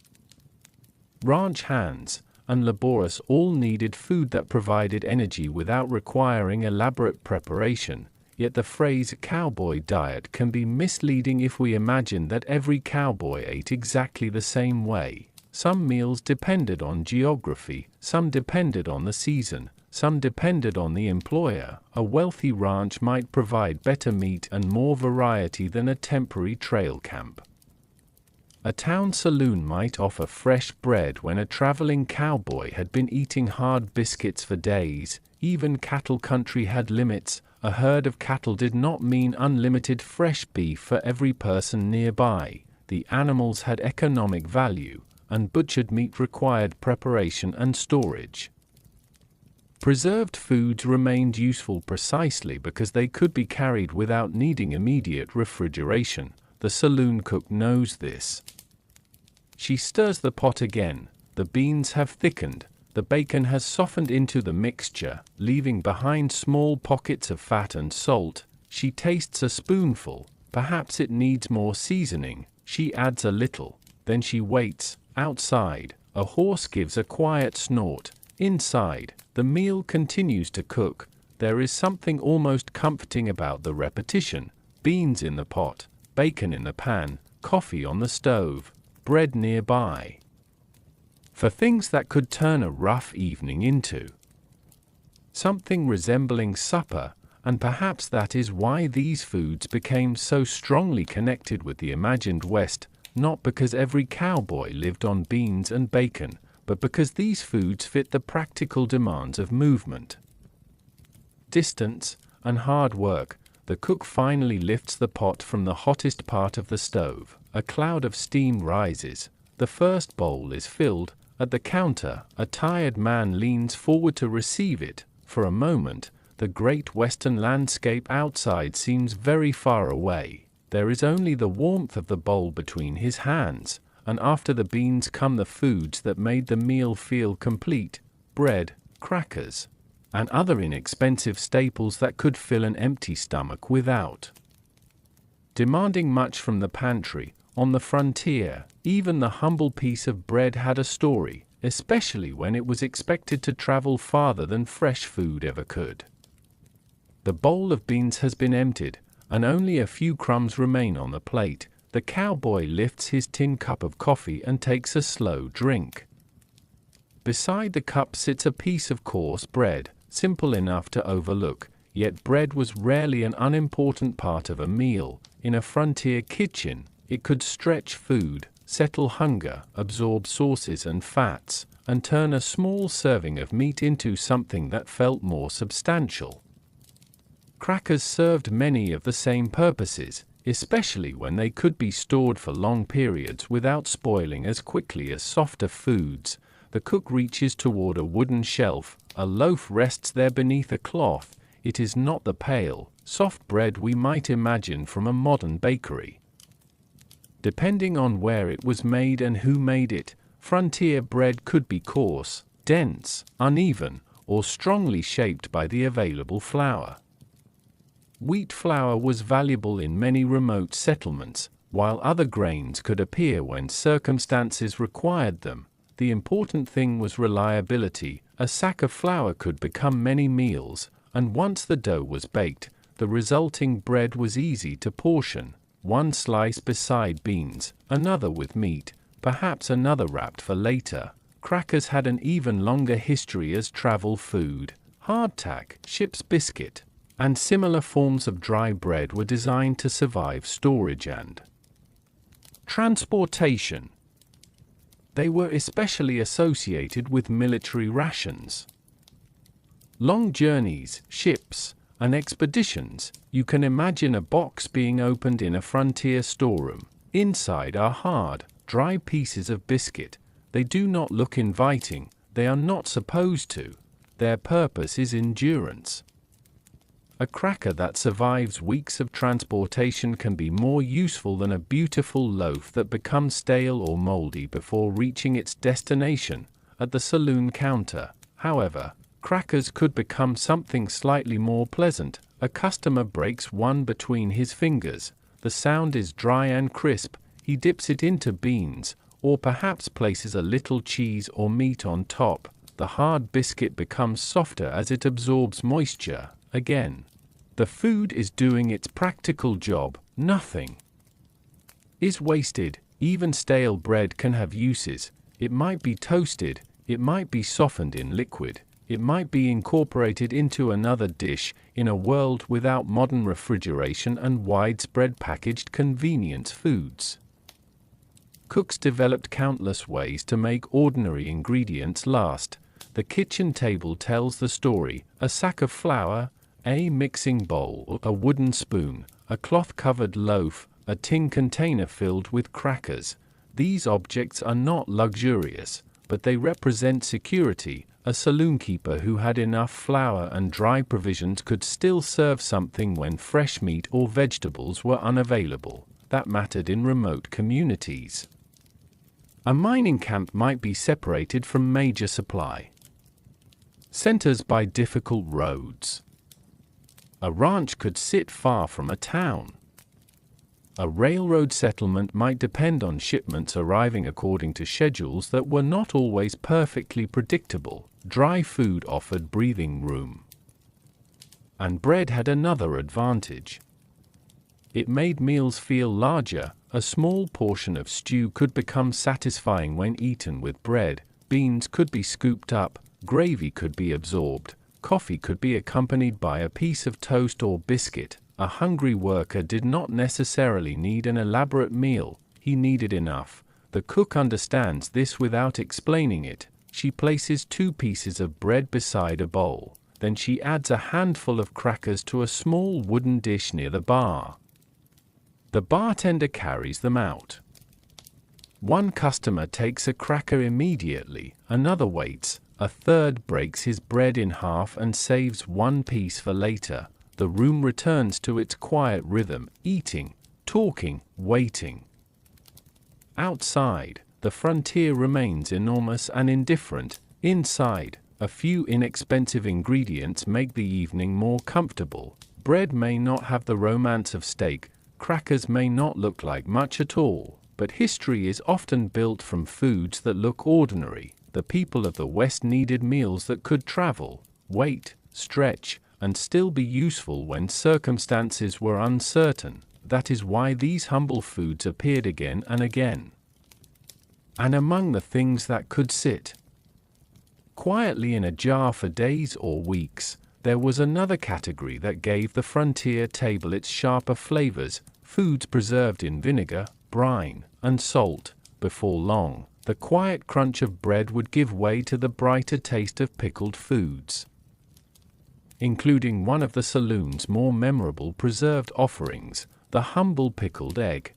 ranch hands, and laborers all needed food that provided energy without requiring elaborate preparation. Yet the phrase cowboy diet can be misleading if we imagine that every cowboy ate exactly the same way. Some meals depended on geography, some depended on the season, some depended on the employer. A wealthy ranch might provide better meat and more variety than a temporary trail camp. A town saloon might offer fresh bread when a traveling cowboy had been eating hard biscuits for days. Even cattle country had limits. A herd of cattle did not mean unlimited fresh beef for every person nearby. The animals had economic value, and butchered meat required preparation and storage. Preserved foods remained useful precisely because they could be carried without needing immediate refrigeration. The saloon cook knows this. She stirs the pot again. The beans have thickened. The bacon has softened into the mixture, leaving behind small pockets of fat and salt. She tastes a spoonful. Perhaps it needs more seasoning. She adds a little. Then she waits. Outside, a horse gives a quiet snort. Inside, the meal continues to cook. There is something almost comforting about the repetition. Beans in the pot, bacon in the pan, coffee on the stove, bread nearby. For things that could turn a rough evening into something resembling supper, and perhaps that is why these foods became so strongly connected with the imagined West, not because every cowboy lived on beans and bacon, but because these foods fit the practical demands of movement, distance, and hard work. The cook finally lifts the pot from the hottest part of the stove. A cloud of steam rises. The first bowl is filled. At the counter, a tired man leans forward to receive it. For a moment, the great western landscape outside seems very far away. There is only the warmth of the bowl between his hands, and after the beans come the foods that made the meal feel complete: bread, crackers, and other inexpensive staples that could fill an empty stomach without demanding much from the pantry. On the frontier, even the humble piece of bread had a story, especially when it was expected to travel farther than fresh food ever could. The bowl of beans has been emptied, and only a few crumbs remain on the plate. The cowboy lifts his tin cup of coffee and takes a slow drink. Beside the cup sits a piece of coarse bread, simple enough to overlook, yet bread was rarely an unimportant part of a meal. In a frontier kitchen, it could stretch food, settle hunger, absorb sauces and fats, and turn a small serving of meat into something that felt more substantial. Crackers served many of the same purposes, especially when they could be stored for long periods without spoiling as quickly as softer foods. The cook reaches toward a wooden shelf. A loaf rests there beneath a cloth. It is not the pale, soft bread we might imagine from a modern bakery. Depending on where it was made and who made it, frontier bread could be coarse, dense, uneven, or strongly shaped by the available flour. Wheat flour was valuable in many remote settlements, while other grains could appear when circumstances required them. The important thing was reliability. A sack of flour could become many meals, and once the dough was baked, the resulting bread was easy to portion. One slice beside beans, another with meat, perhaps another wrapped for later. Crackers had an even longer history as travel food. Hardtack, ship's biscuit, and similar forms of dry bread were designed to survive storage and transportation. They were especially associated with military rations. Long journeys, ships, and expeditions. You can imagine a box being opened in a frontier storeroom. Inside are hard, dry pieces of biscuit. They do not look inviting. They are not supposed to. Their purpose is endurance. A cracker that survives weeks of transportation can be more useful than a beautiful loaf that becomes stale or moldy before reaching its destination. At the saloon counter, however, crackers could become something slightly more pleasant. A customer breaks one between his fingers. The sound is dry and crisp. He dips it into beans, or perhaps places a little cheese or meat on top. The hard biscuit becomes softer as it absorbs moisture. Again, the food is doing its practical job. Nothing is wasted. Even stale bread can have uses. It might be toasted. It might be softened in liquid. It might be incorporated into another dish. In a world without modern refrigeration and widespread packaged convenience foods, cooks developed countless ways to make ordinary ingredients last. The kitchen table tells the story. A sack of flour, a mixing bowl, a wooden spoon, a cloth-covered loaf, a tin container filled with crackers. These objects are not luxurious. but they represent security. A saloon keeper who had enough flour and dry provisions could still serve something when fresh meat or vegetables were unavailable. That mattered in remote communities. A mining camp might be separated from major supply centers by difficult roads. A ranch could sit far from a town. A railroad settlement might depend on shipments arriving according to schedules that were not always perfectly predictable. Dry food offered breathing room. And bread had another advantage. It made meals feel larger. A small portion of stew could become satisfying when eaten with bread. Beans could be scooped up, gravy could be absorbed, coffee could be accompanied by a piece of toast or biscuit. A hungry worker did not necessarily need an elaborate meal, he needed enough. The cook understands this without explaining it. She places 2 pieces of bread beside a bowl. Then she adds a handful of crackers to a small wooden dish near the bar. The bartender carries them out. One customer takes a cracker immediately, another waits, a third breaks his bread in half and saves 1 piece for later. The room returns to its quiet rhythm, eating, talking, waiting. Outside, the frontier remains enormous and indifferent. Inside, a few inexpensive ingredients make the evening more comfortable. Bread may not have the romance of steak, crackers may not look like much at all, but history is often built from foods that look ordinary. The people of the West needed meals that could travel, wait, stretch, and still be useful when circumstances were uncertain. That is why these humble foods appeared again and again. And among the things that could sit quietly in a jar for days or weeks, there was another category that gave the frontier table its sharper flavors: foods preserved in vinegar, brine, and salt. Before long, the quiet crunch of bread would give way to the brighter taste of pickled foods, including one of the saloon's more memorable preserved offerings, the humble pickled egg.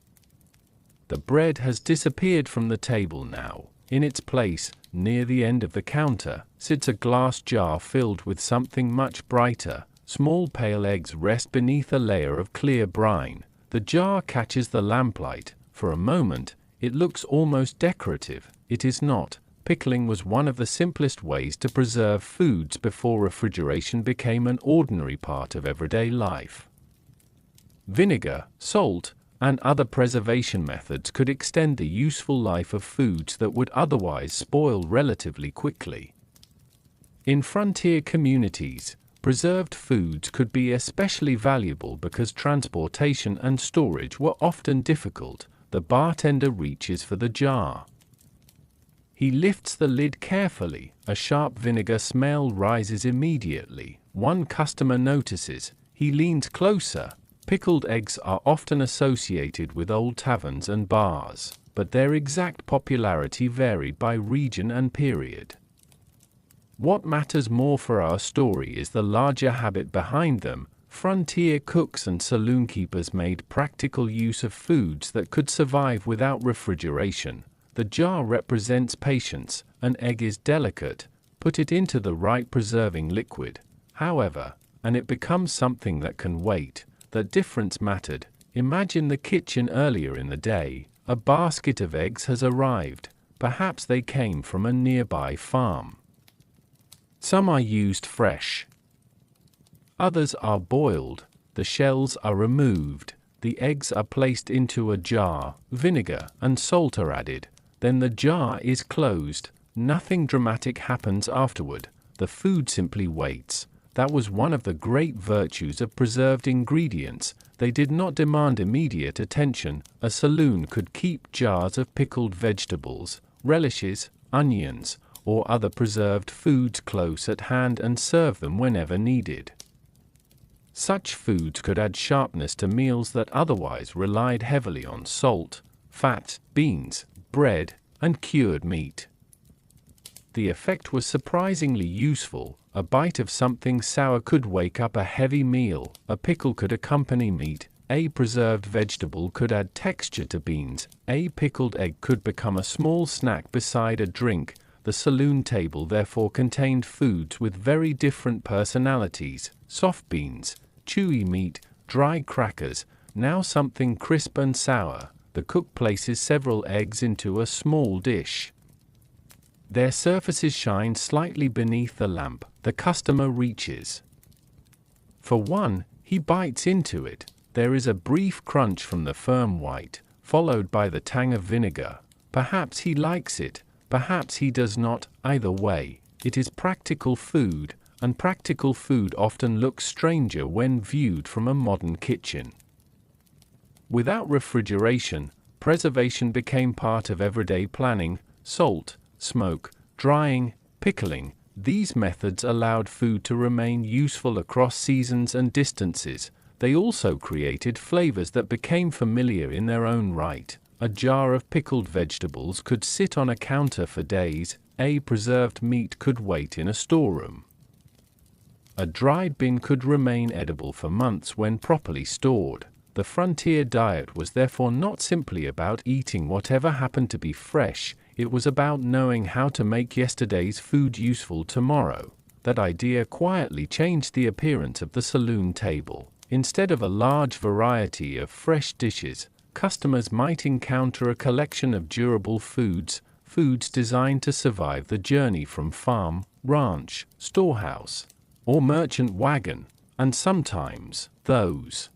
The bread has disappeared from the table now. In its place, near the end of the counter, sits a glass jar filled with something much brighter. Small pale eggs rest beneath a layer of clear brine. The jar catches the lamplight. For a moment, it looks almost decorative. It is not. Pickling was one of the simplest ways to preserve foods before refrigeration became an ordinary part of everyday life. Vinegar, salt, and other preservation methods could extend the useful life of foods that would otherwise spoil relatively quickly. In frontier communities, preserved foods could be especially valuable because transportation and storage were often difficult. The bartender reaches for the jar. He lifts the lid carefully. A sharp vinegar smell rises immediately. One customer notices. He leans closer. Pickled eggs are often associated with old taverns and bars, but their exact popularity varied by region and period. What matters more for our story is the larger habit behind them. Frontier cooks and saloon keepers made practical use of foods that could survive without refrigeration. The jar represents patience. An egg is delicate. Put it into the right preserving liquid, however, and it becomes something that can wait. The difference mattered. Imagine the kitchen earlier in the day. A basket of eggs has arrived. Perhaps they came from a nearby farm. Some are used fresh. Others are boiled. The shells are removed. The eggs are placed into a jar. Vinegar and salt are added. Then the jar is closed. Nothing dramatic happens afterward. The food simply waits. That was one of the great virtues of preserved ingredients. They did not demand immediate attention. A saloon could keep jars of pickled vegetables, relishes, onions, or other preserved foods close at hand and serve them whenever needed. Such foods could add sharpness to meals that otherwise relied heavily on salt, fat, beans, bread, and cured meat. The effect was surprisingly useful. A bite of something sour could wake up a heavy meal. A pickle could accompany meat. A preserved vegetable could add texture to beans. A pickled egg could become a small snack beside a drink. The saloon table therefore contained foods with very different personalities: soft beans, chewy meat, dry crackers, now something crisp and sour. The cook places several eggs into a small dish. Their surfaces shine slightly beneath the lamp. The customer reaches for one. He bites into it. There is a brief crunch from the firm white, followed by the tang of vinegar. Perhaps he likes it, perhaps he does not. Either way, it is practical food, and practical food often looks stranger when viewed from a modern kitchen. Without refrigeration, preservation became part of everyday planning. Salt, smoke, drying, pickling. These methods allowed food to remain useful across seasons and distances. They also created flavors that became familiar in their own right. A jar of pickled vegetables could sit on a counter for days. A preserved meat could wait in a storeroom. A dried bean could remain edible for months when properly stored. The frontier diet was therefore not simply about eating whatever happened to be fresh. It was about knowing how to make yesterday's food useful tomorrow. That idea quietly changed the appearance of the saloon table. Instead of a large variety of fresh dishes, customers might encounter a collection of durable foods designed to survive the journey from farm, ranch, storehouse, or merchant wagon, and sometimes those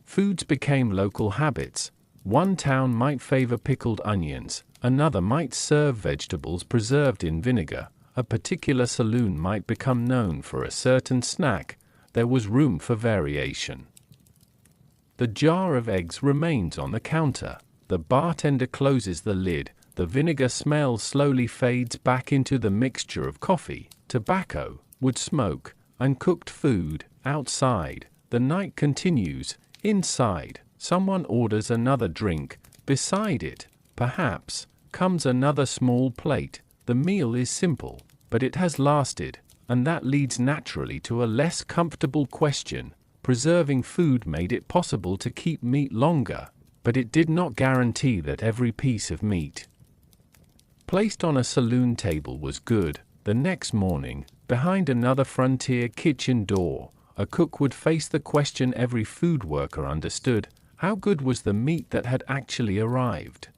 foods became local habits. One town might favor pickled onions, another might serve vegetables preserved in vinegar, a particular saloon might become known for a certain snack. There was room for variation. The jar of eggs remains on the counter. The bartender closes the lid. The vinegar smell slowly fades back into the mixture of coffee, tobacco, wood smoke, and cooked food. Outside, the night continues. Inside, someone orders another drink. Beside it, perhaps, comes another small plate. The meal is simple, but it has lasted, and that leads naturally to a less comfortable question. Preserving food made it possible to keep meat longer, but it did not guarantee that every piece of meat placed on a saloon table was good. The next morning, behind another frontier kitchen door, a cook would face the question every food worker understood: how good was the meat that had actually arrived?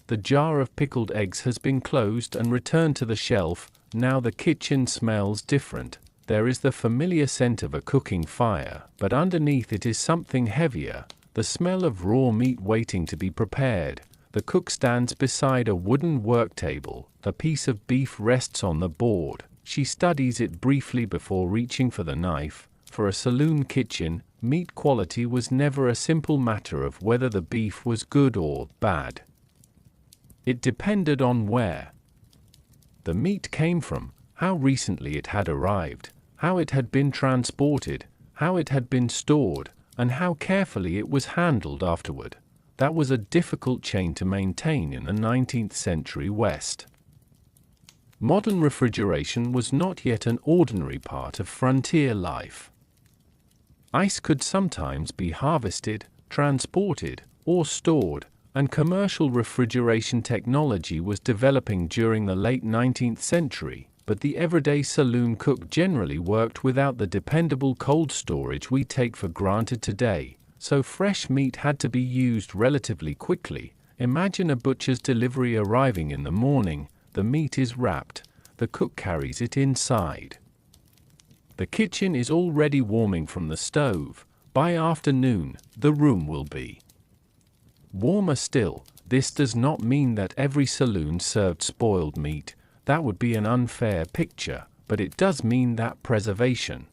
The jar of pickled eggs has been closed and returned to the shelf. Now the kitchen smells different. There is the familiar scent of a cooking fire, but underneath it is something heavier, the smell of raw meat waiting to be prepared. The cook stands beside a wooden work table. A piece of beef rests on the board. She studies it briefly before reaching for the knife. For a saloon kitchen, meat quality was never a simple matter of whether the beef was good or bad. It depended on where the meat came from, how recently it had arrived, how it had been transported, how it had been stored, and how carefully it was handled afterward. That was a difficult chain to maintain in the 19th century West. Modern refrigeration was not yet an ordinary part of frontier life. Ice could sometimes be harvested, transported, or stored, and commercial refrigeration technology was developing during the late 19th century, but the everyday saloon cook generally worked without the dependable cold storage we take for granted today, so fresh meat had to be used relatively quickly. Imagine a butcher's delivery arriving in the morning. The meat is wrapped. The cook carries it inside. The kitchen is already warming from the stove. By afternoon, the room will be warmer still. This does not mean that every saloon served spoiled meat. That would be an unfair picture, but it does mean that preservation,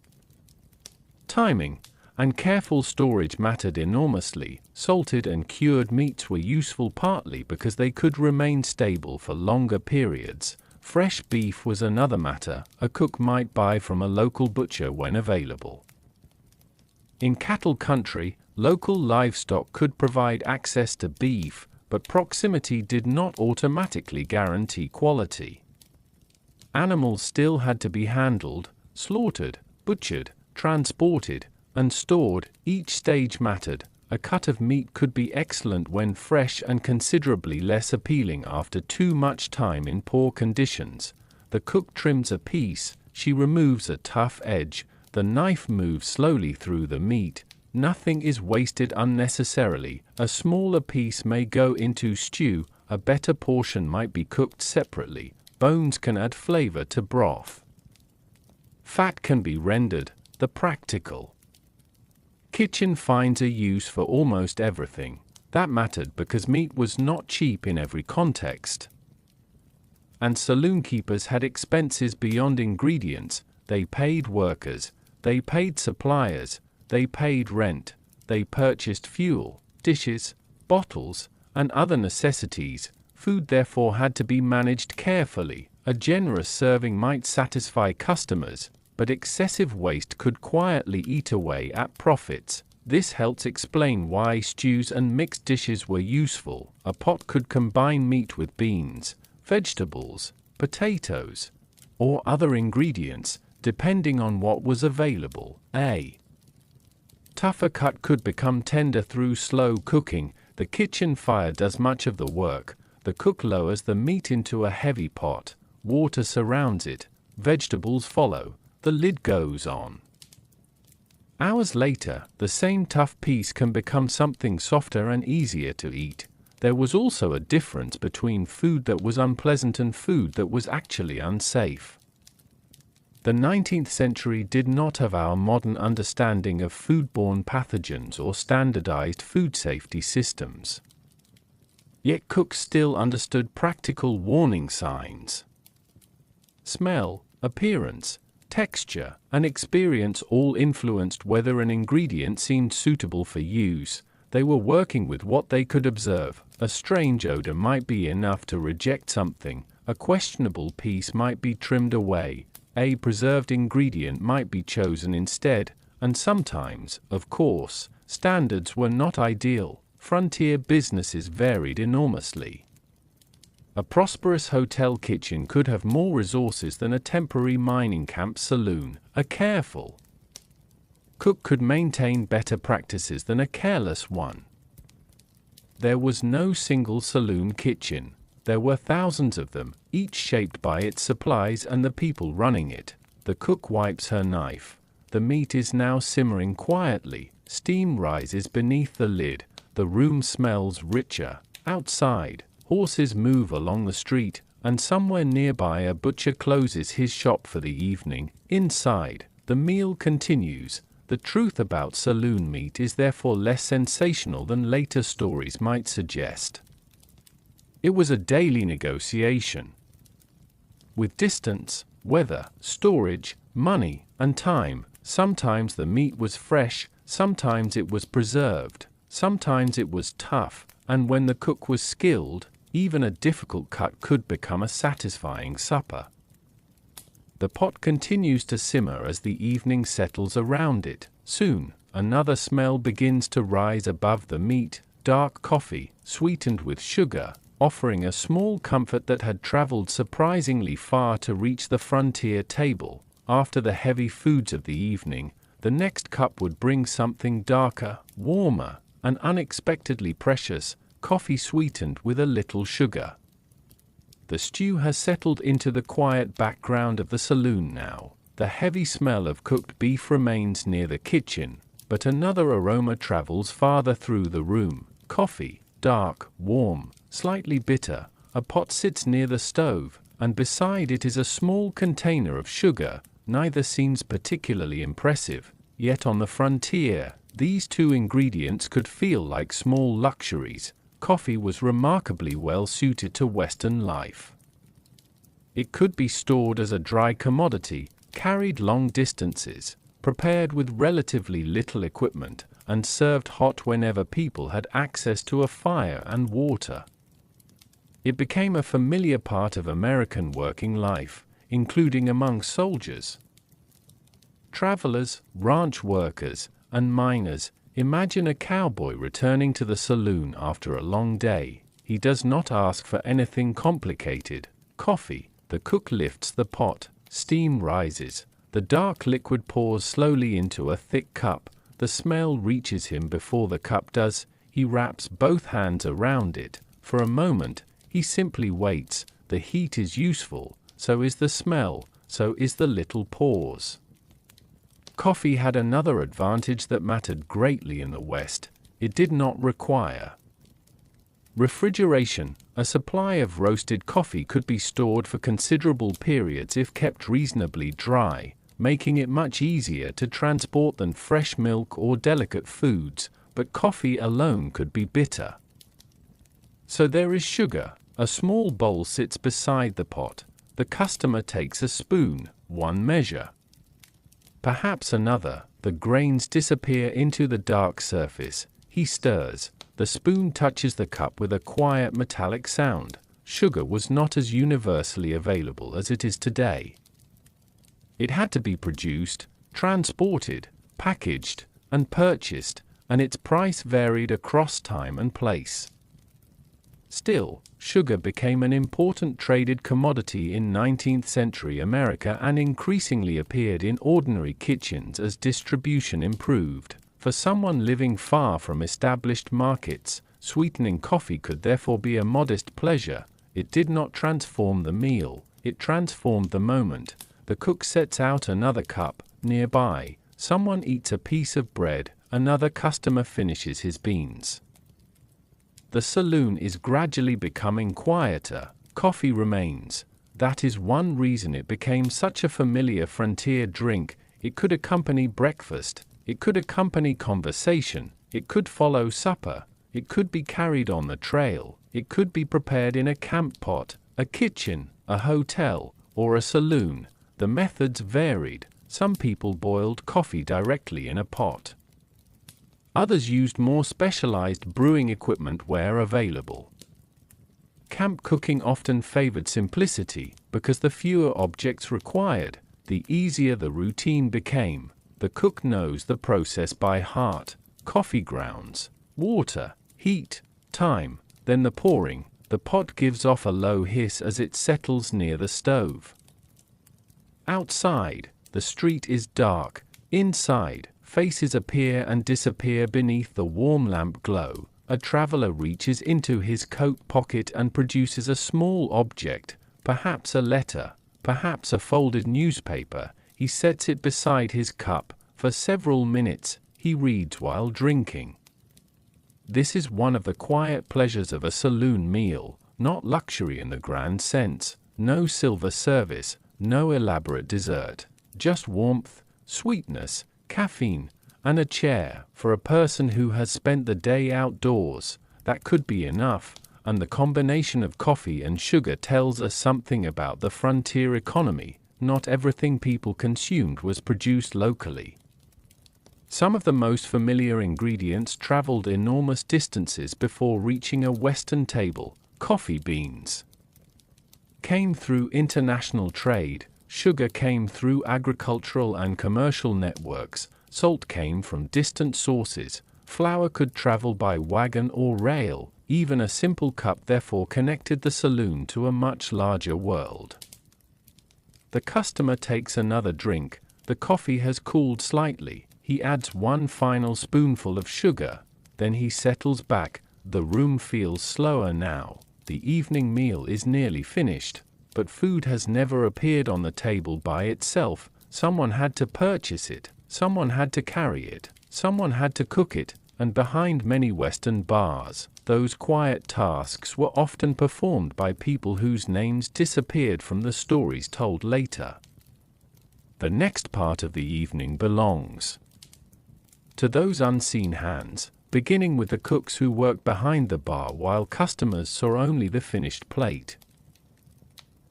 timing, and careful storage mattered enormously. Salted and cured meats were useful partly because they could remain stable for longer periods. Fresh beef was another matter. A cook might buy from a local butcher when available. In cattle country, local livestock could provide access to beef, but proximity did not automatically guarantee quality. Animals still had to be handled, slaughtered, butchered, transported, and stored. Each stage mattered. A cut of meat could be excellent when fresh and considerably less appealing after too much time in poor conditions. The cook trims a piece, she removes a tough edge, the knife moves slowly through the meat. Nothing is wasted unnecessarily. A smaller piece may go into stew, a better portion might be cooked separately. Bones can add flavor to broth. Fat can be rendered. The practical kitchen finds a use for almost everything. That mattered because meat was not cheap in every context. And saloon keepers had expenses beyond ingredients. They paid workers, they paid suppliers, they paid rent, they purchased fuel, dishes, bottles, and other necessities. Food therefore had to be managed carefully. A generous serving might satisfy customers, but excessive waste could quietly eat away at profits. This helps explain why stews and mixed dishes were useful. A pot could combine meat with beans, vegetables, potatoes, or other ingredients, depending on what was available. A tougher cut could become tender through slow cooking. The kitchen fire does much of the work. The cook lowers the meat into a heavy pot. Water surrounds it. Vegetables follow. The lid goes on. Hours later, the same tough piece can become something softer and easier to eat. There was also a difference between food that was unpleasant and food that was actually unsafe. The 19th century did not have our modern understanding of foodborne pathogens or standardized food safety systems. Yet cooks still understood practical warning signs. Smell, appearance, texture, and experience all influenced whether an ingredient seemed suitable for use. They were working with what they could observe. A strange odor might be enough to reject something. A questionable piece might be trimmed away. A preserved ingredient might be chosen instead. And sometimes, of course, standards were not ideal. Frontier businesses varied enormously. A prosperous hotel kitchen could have more resources than a temporary mining camp saloon. A careful cook could maintain better practices than a careless one. There was no single saloon kitchen. There were thousands of them, each shaped by its supplies and the people running it. The cook wipes her knife. The meat is now simmering quietly. Steam rises beneath the lid. The room smells richer. Outside, horses move along the street, and somewhere nearby a butcher closes his shop for the evening. Inside, the meal continues. The truth about saloon meat is therefore less sensational than later stories might suggest. It was a daily negotiation with distance, weather, storage, money, and time. Sometimes the meat was fresh, sometimes it was preserved, sometimes it was tough, and when the cook was skilled, even a difficult cut could become a satisfying supper. The pot continues to simmer as the evening settles around it. Soon, another smell begins to rise above the meat, dark coffee, sweetened with sugar, offering a small comfort that had traveled surprisingly far to reach the frontier table. After the heavy foods of the evening, the next cup would bring something darker, warmer, and unexpectedly precious, coffee sweetened with a little sugar. The stew has settled into the quiet background of the saloon now. The heavy smell of cooked beef remains near the kitchen, but another aroma travels farther through the room. Coffee, dark, warm, slightly bitter. A pot sits near the stove, and beside it is a small container of sugar. Neither seems particularly impressive, yet on the frontier, these two ingredients could feel like small luxuries. Coffee was remarkably well suited to Western life. It could be stored as a dry commodity, carried long distances, prepared with relatively little equipment, and served hot whenever people had access to a fire and water. It became a familiar part of American working life, including among soldiers, travelers, ranch workers, and miners. Imagine a cowboy returning to the saloon after a long day. He does not ask for anything complicated. Coffee. The cook lifts the pot. Steam rises. The dark liquid pours slowly into a thick cup. The smell reaches him before the cup does. He wraps both hands around it. For a moment, he simply waits. The heat is useful, so is the smell, so is the little pause. Coffee had another advantage that mattered greatly in the West. It did not require refrigeration. A supply of roasted coffee could be stored for considerable periods if kept reasonably dry, making it much easier to transport than fresh milk or delicate foods, but coffee alone could be bitter. So there is sugar. A small bowl sits beside the pot. The customer takes a spoon, one measure, perhaps another. The grains disappear into the dark surface. He stirs. The spoon touches the cup with a quiet metallic sound. Sugar was not as universally available as it is today. It had to be produced, transported, packaged, and purchased, and its price varied across time and place. Still, sugar became an important traded commodity in 19th century America and increasingly appeared in ordinary kitchens as distribution improved. For someone living far from established markets, sweetening coffee could therefore be a modest pleasure. It did not transform the meal, it transformed the moment. The cook sets out another cup. Nearby, someone eats a piece of bread, another customer finishes his beans. The saloon is gradually becoming quieter. Coffee remains. That is one reason it became such a familiar frontier drink. It could accompany breakfast. It could accompany conversation. It could follow supper. It could be carried on the trail. It could be prepared in a camp pot, a kitchen, a hotel, or a saloon. The methods varied. Some people boiled coffee directly in a pot. Others used more specialized brewing equipment where available. Camp cooking often favored simplicity because the fewer objects required, the easier the routine became. The cook knows the process by heart: coffee grounds, water, heat, time, then the pouring. The pot gives off a low hiss as it settles near the stove. Outside, the street is dark. Inside, faces appear and disappear beneath the warm lamp glow. A traveler reaches into his coat pocket and produces a small object, perhaps a letter, perhaps a folded newspaper. He sets it beside his cup. For several minutes, he reads while drinking. This is one of the quiet pleasures of a saloon meal, not luxury in the grand sense. No silver service, no elaborate dessert, just warmth, sweetness, caffeine, and a chair. For a person who has spent the day outdoors, that could be enough, and the combination of coffee and sugar tells us something about the frontier economy. Not everything people consumed was produced locally. Some of the most familiar ingredients traveled enormous distances before reaching a Western table. Coffee beans came through international trade, sugar came through agricultural and commercial networks, salt came from distant sources, flour could travel by wagon or rail. Even a simple cup therefore connected the saloon to a much larger world. The customer takes another drink. The coffee has cooled slightly. He adds one final spoonful of sugar. Then he settles back. The room feels slower now. The evening meal is nearly finished. But food has never appeared on the table by itself. Someone had to purchase it. Someone had to carry it. Someone had to cook it. And behind many Western bars, those quiet tasks were often performed by people whose names disappeared from the stories told later. The next part of the evening belongs to those unseen hands, beginning with the cooks who worked behind the bar while customers saw only the finished plate.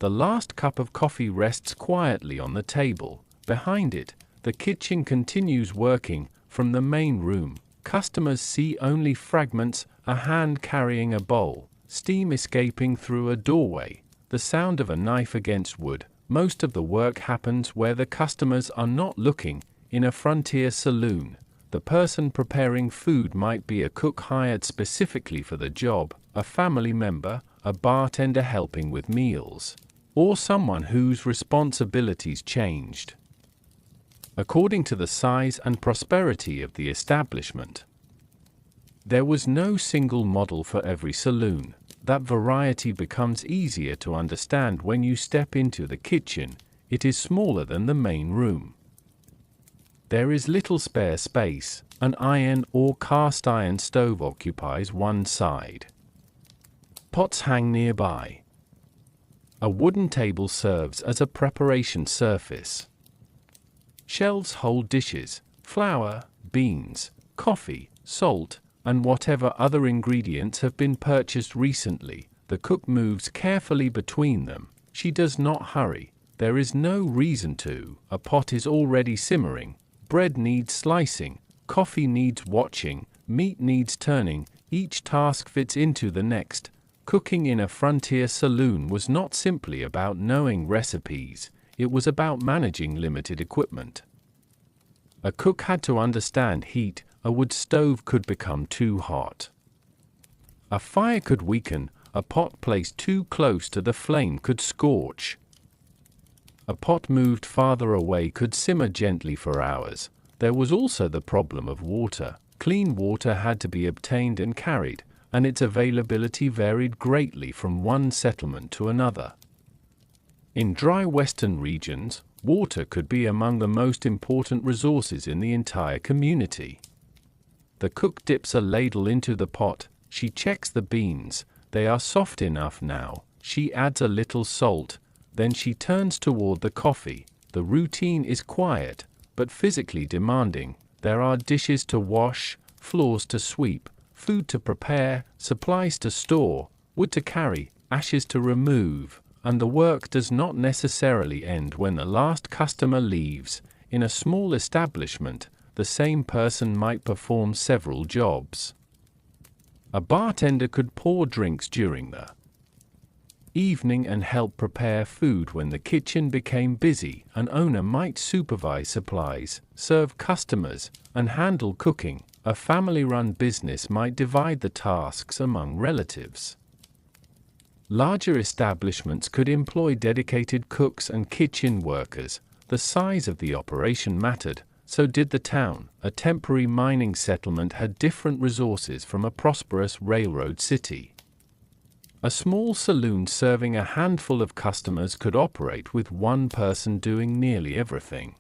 The last cup of coffee rests quietly on the table. Behind it, the kitchen continues working. From the main room, customers see only fragments: a hand carrying a bowl, steam escaping through a doorway, the sound of a knife against wood. Most of the work happens where the customers are not looking. In a frontier saloon, the person preparing food might be a cook hired specifically for the job, a family member, a bartender helping with meals, or someone whose responsibilities changed. according to the size and prosperity of the establishment. There was no single model for every saloon. That variety becomes easier to understand when you step into the kitchen. It is smaller than the main room. There is little spare space. An iron or cast iron stove occupies one side. Pots hang nearby. A wooden table serves as a preparation surface. Shelves hold dishes, flour, beans, coffee, salt, and whatever other ingredients have been purchased recently. The cook moves carefully between them. She does not hurry. There is no reason to. A pot is already simmering. Bread needs slicing. Coffee needs watching. Meat needs turning. Each task fits into the next. Cooking in a frontier saloon was not simply about knowing recipes. It was about managing limited equipment. A cook had to understand heat. A wood stove could become too hot. A fire could weaken. A pot placed too close to the flame could scorch. A pot moved farther away could simmer gently for hours. There was also the problem of water. Clean water had to be obtained and carried, and its availability varied greatly from one settlement to another. In dry western regions, water could be among the most important resources in the entire community. The cook dips a ladle into the pot. She checks the beans. They are soft enough now. She adds a little salt. Then she turns toward the coffee. The routine is quiet, but physically demanding. There are dishes to wash, floors to sweep, food to prepare, supplies to store, wood to carry, ashes to remove, and the work does not necessarily end when the last customer leaves. In a small establishment, the same person might perform several jobs. A bartender could pour drinks during the evening and help prepare food when the kitchen became busy. An owner might supervise supplies, serve customers, and handle cooking. A family-run business might divide the tasks among relatives. Larger establishments could employ dedicated cooks and kitchen workers. The size of the operation mattered. So did the town. A temporary mining settlement had different resources from a prosperous railroad city. A small saloon serving a handful of customers could operate with one person doing nearly everything.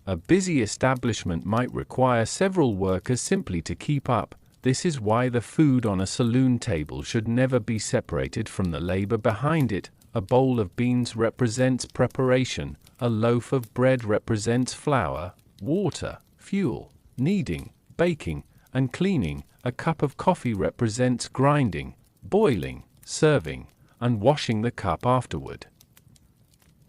A busy establishment might require several workers simply to keep up. This is why the food on a saloon table should never be separated from the labor behind it. A bowl of beans represents preparation. A loaf of bread represents flour, water, fuel, kneading, baking, and cleaning. A cup of coffee represents grinding, boiling, serving, and washing the cup afterward.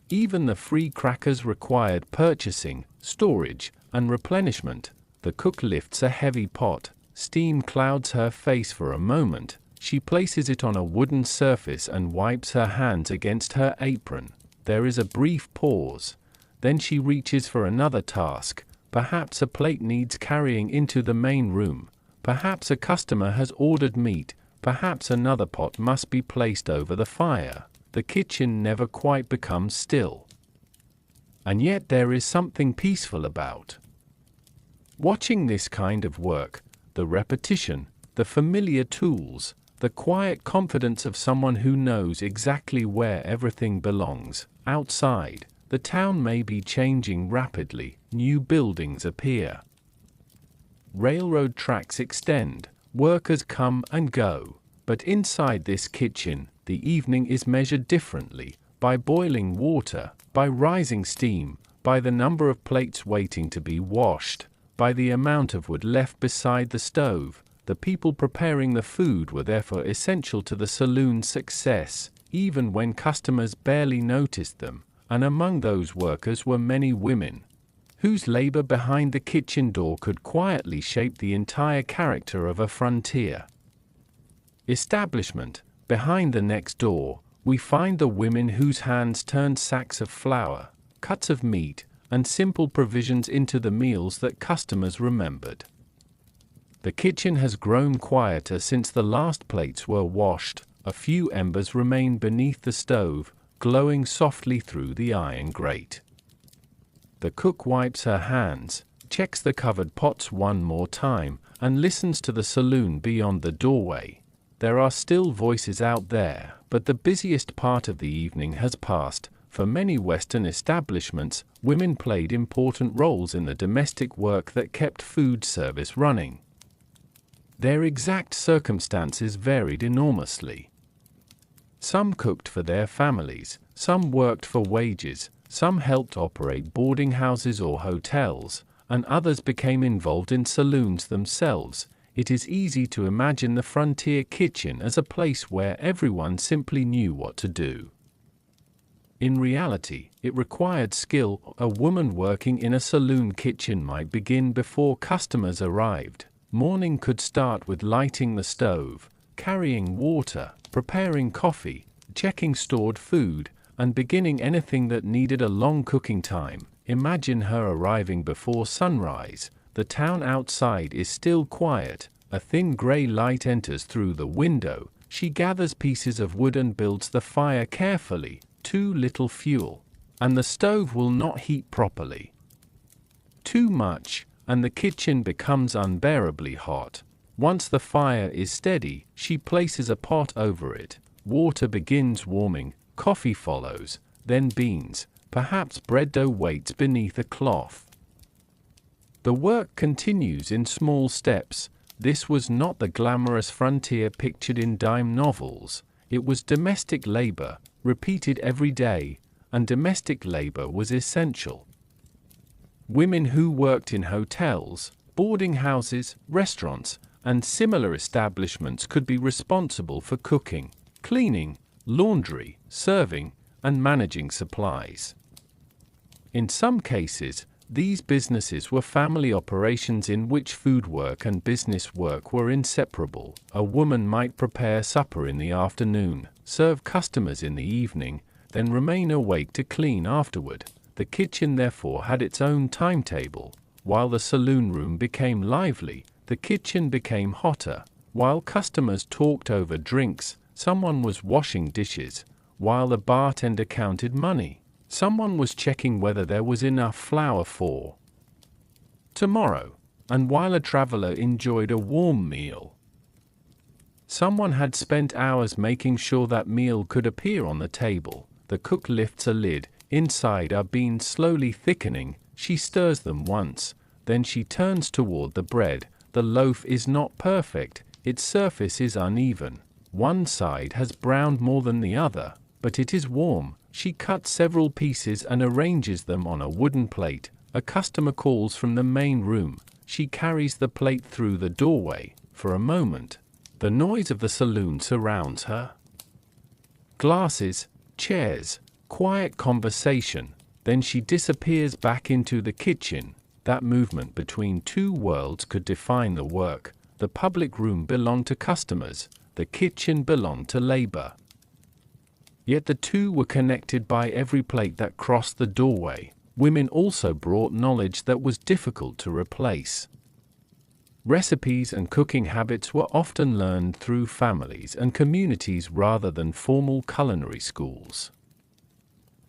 Even the free crackers required purchasing, storage, and replenishment. The cook lifts a heavy pot. Steam clouds her face for a moment. She places it on a wooden surface and wipes her hands against her apron. There is a brief pause. Then she reaches for another task. Perhaps a plate needs carrying into the main room. Perhaps a customer has ordered meat. Perhaps another pot must be placed over the fire. The kitchen never quite becomes still. And yet there is something peaceful about watching this kind of work. The repetition, the familiar tools, the quiet confidence of someone who knows exactly where everything belongs. Outside, the town may be changing rapidly. New buildings appear. Railroad tracks extend. Workers come and go. But inside this kitchen, the evening is measured differently. By boiling water, by rising steam, by the number of plates waiting to be washed, by the amount of wood left beside the stove. The people preparing the food were therefore essential to the saloon's success, even when customers barely noticed them, and among those workers were many women, whose labor behind the kitchen door could quietly shape the entire character of a frontier establishment. Behind the next door, we find the women whose hands turned sacks of flour, cuts of meat, and simple provisions into the meals that customers remembered. The kitchen has grown quieter since the last plates were washed. A few embers remain beneath the stove, glowing softly through the iron grate. The cook wipes her hands, checks the covered pots one more time, and listens to the saloon beyond the doorway. There are still voices out there, but the busiest part of the evening has passed. For many Western establishments, women played important roles in the domestic work that kept food service running. Their exact circumstances varied enormously. Some cooked for their families, some worked for wages, some helped operate boarding houses or hotels, and others became involved in saloons themselves. It is easy to imagine the frontier kitchen as a place where everyone simply knew what to do. In reality, it required skill. A woman working in a saloon kitchen might begin before customers arrived. Morning could start with lighting the stove, carrying water, preparing coffee, checking stored food, and beginning anything that needed a long cooking time. Imagine her arriving before sunrise. The town outside is still quiet. A thin gray light enters through the window. She gathers pieces of wood and builds the fire carefully. Too little fuel, and the stove will not heat properly. Too much, and the kitchen becomes unbearably hot. Once the fire is steady, she places a pot over it. Water begins warming, coffee follows, then beans, perhaps bread dough waits beneath a cloth. The work continues in small steps. This was not the glamorous frontier pictured in dime novels. It was domestic labor, repeated every day, and domestic labor was essential. Women who worked in hotels, boarding houses, restaurants, and similar establishments could be responsible for cooking, cleaning, laundry, serving, and managing supplies. In some cases, these businesses were family operations in which food work and business work were inseparable. A woman might prepare supper in the afternoon, serve customers in the evening, then remain awake to clean afterward. The kitchen therefore had its own timetable. While the saloon room became lively, the kitchen became hotter. While customers talked over drinks, someone was washing dishes. While the bartender counted money, someone was checking whether there was enough flour for tomorrow. And while a traveler enjoyed a warm meal, someone had spent hours making sure that meal could appear on the table. The cook lifts a lid. Inside are beans slowly thickening. She stirs them once. Then she turns toward the bread. The loaf is not perfect. Its surface is uneven. One side has browned more than the other, but it is warm. She cuts several pieces and arranges them on a wooden plate. A customer calls from the main room. She carries the plate through the doorway. For a moment, the noise of the saloon surrounds her. Glasses, chairs, quiet conversation. Then she disappears back into the kitchen. That movement between two worlds could define the work. The public room belonged to customers. The kitchen belonged to labor. Yet the two were connected by every plate that crossed the doorway. Women also brought knowledge that was difficult to replace. Recipes and cooking habits were often learned through families and communities rather than formal culinary schools.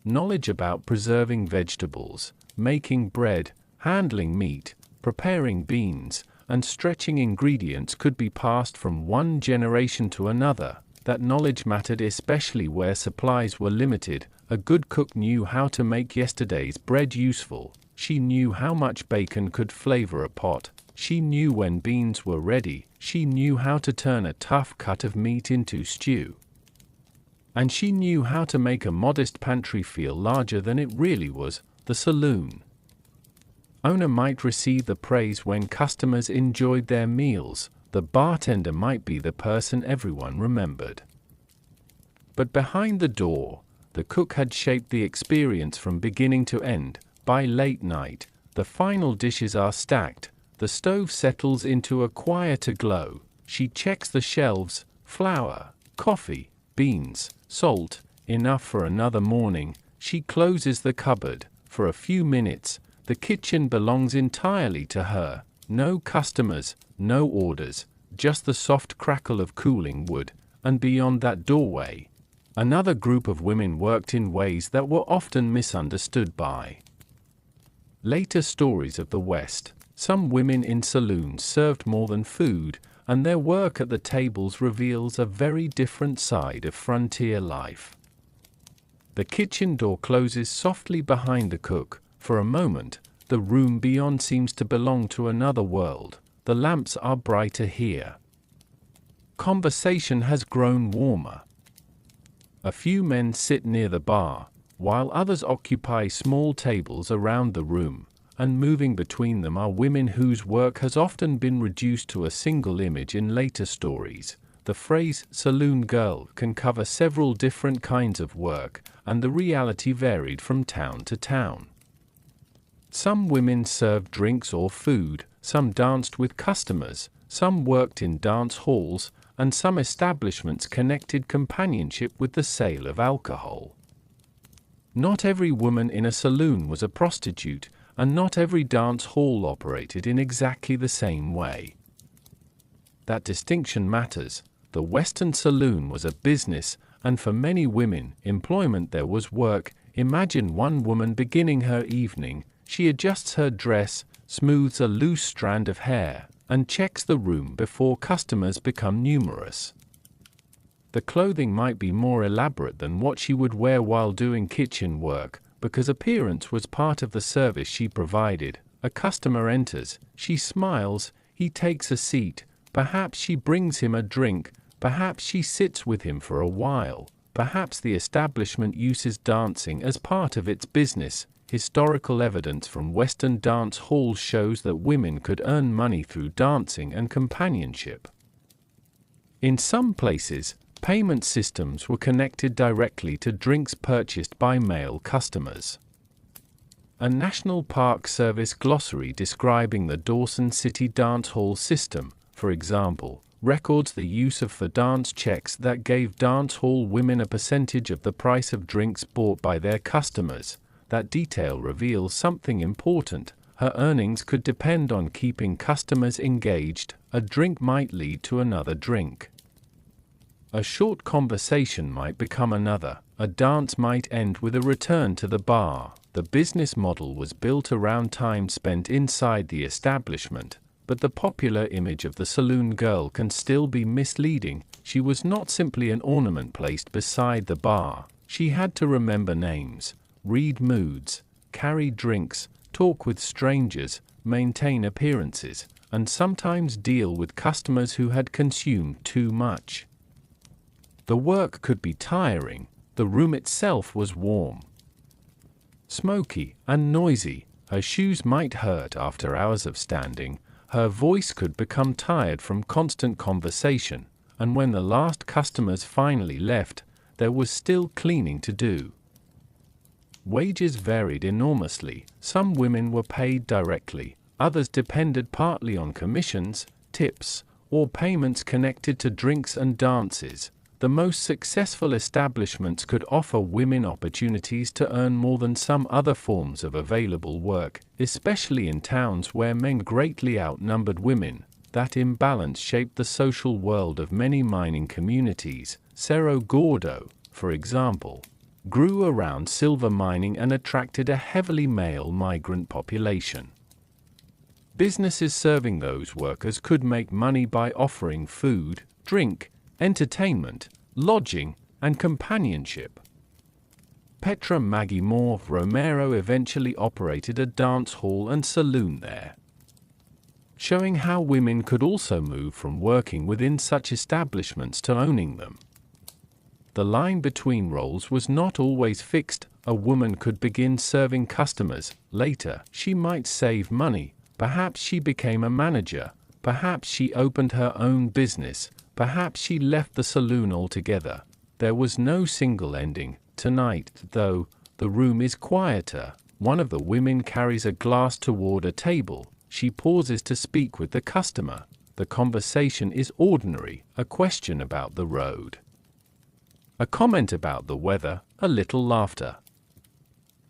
Knowledge about preserving vegetables, making bread, handling meat, preparing beans, and stretching ingredients could be passed from one generation to another. That knowledge mattered especially where supplies were limited. A good cook knew how to make yesterday's bread useful. She knew how much bacon could flavor a pot. She knew when beans were ready. She knew how to turn a tough cut of meat into stew. And she knew how to make a modest pantry feel larger than it really was. The saloon owner might receive the praise when customers enjoyed their meals. The bartender might be the person everyone remembered. But behind the door, the cook had shaped the experience from beginning to end. By late night, the final dishes are stacked. The stove settles into a quieter glow. She checks the shelves. Flour, coffee, beans, salt, enough for another morning. She closes the cupboard. For a few minutes, the kitchen belongs entirely to her. No customers, no orders, just the soft crackle of cooling wood. And beyond that doorway, another group of women worked in ways that were often misunderstood by Later stories of the West. Some women in saloons served more than food, and their work at the tables reveals a very different side of frontier life. The kitchen door closes softly behind the cook. For a moment, the room beyond seems to belong to another world. The lamps are brighter here. Conversation has grown warmer. A few men sit near the bar, while others occupy small tables around the room, and moving between them are women whose work has often been reduced to a single image in later stories. The phrase "saloon girl" can cover several different kinds of work, and the reality varied from town to town. Some women served drinks or food, some danced with customers, some worked in dance halls, and some establishments connected companionship with the sale of alcohol. Not every woman in a saloon was a prostitute, and not every dance hall operated in exactly the same way. That distinction matters. The Western saloon was a business, and for many women, employment there was work. Imagine one woman beginning her evening. She adjusts her dress, smooths a loose strand of hair, and checks the room before customers become numerous. The clothing might be more elaborate than what she would wear while doing kitchen work, because appearance was part of the service she provided. A customer enters, she smiles, he takes a seat, perhaps she brings him a drink, perhaps she sits with him for a while, perhaps the establishment uses dancing as part of its business. Historical evidence from Western dance halls shows that women could earn money through dancing and companionship. In some places, payment systems were connected directly to drinks purchased by male customers. A National Park Service glossary describing the Dawson City dance hall system, for example, records the use of for-dance checks that gave dance hall women a percentage of the price of drinks bought by their customers. That detail reveals something important. Her earnings could depend on keeping customers engaged. A drink might lead to another drink. A short conversation might become another. A dance might end with a return to the bar. The business model was built around time spent inside the establishment, but the popular image of the saloon girl can still be misleading. She was not simply an ornament placed beside the bar. She had to remember names, read moods, carry drinks, talk with strangers, maintain appearances, and sometimes deal with customers who had consumed too much. The work could be tiring. The room itself was warm, smoky, and noisy. Her shoes might hurt after hours of standing. Her voice could become tired from constant conversation, and when the last customers finally left, there was still cleaning to do. Wages varied enormously. Some women were paid directly, others depended partly on commissions, tips, or payments connected to drinks and dances. The most successful establishments could offer women opportunities to earn more than some other forms of available work, especially in towns where men greatly outnumbered women. That imbalance shaped the social world of many mining communities. Cerro Gordo, for example, grew around silver mining and attracted a heavily male migrant population. Businesses serving those workers could make money by offering food, drink, entertainment, lodging, and companionship. Petra Maggie Moore Romero eventually operated a dance hall and saloon there, showing how women could also move from working within such establishments to owning them. The line between roles was not always fixed. A woman could begin serving customers. Later, she might save money. Perhaps she became a manager. Perhaps she opened her own business. Perhaps she left the saloon altogether. There was no single ending. Tonight, though, the room is quieter. One of the women carries a glass toward a table. She pauses to speak with the customer. The conversation is ordinary, a question about the road, a comment about the weather, a little laughter.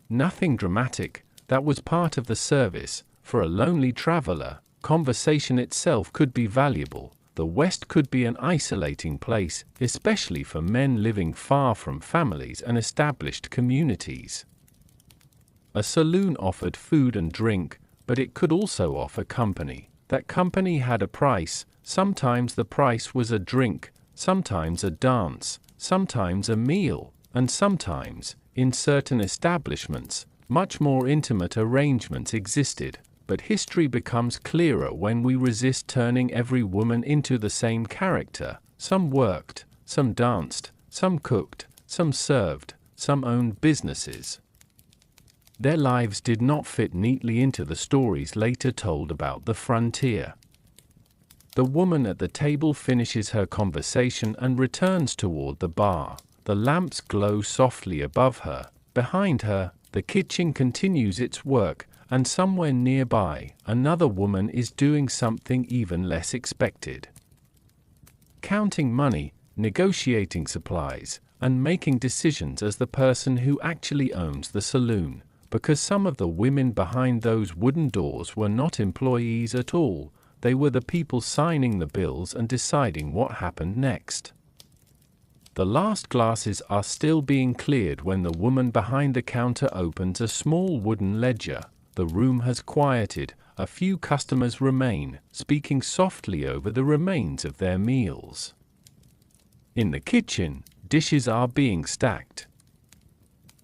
Nothing dramatic. That was part of the service. For a lonely traveler, conversation itself could be valuable. The West could be an isolating place, especially for men living far from families and established communities. A saloon offered food and drink, but it could also offer company. That company had a price. Sometimes the price was a drink, sometimes a dance, sometimes a meal, and sometimes, in certain establishments, much more intimate arrangements existed. But history becomes clearer when we resist turning every woman into the same character. Some worked, some danced, some cooked, some served, some owned businesses. Their lives did not fit neatly into the stories later told about the frontier. The woman at the table finishes her conversation and returns toward the bar. The lamps glow softly above her. Behind her, the kitchen continues its work, and somewhere nearby, another woman is doing something even less expected. Counting money, negotiating supplies, and making decisions as the person who actually owns the saloon, because some of the women behind those wooden doors were not employees at all, they were the people signing the bills and deciding what happened next. The last glasses are still being cleared when the woman behind the counter opens a small wooden ledger. The room has quieted, a few customers remain, speaking softly over the remains of their meals. In the kitchen, dishes are being stacked.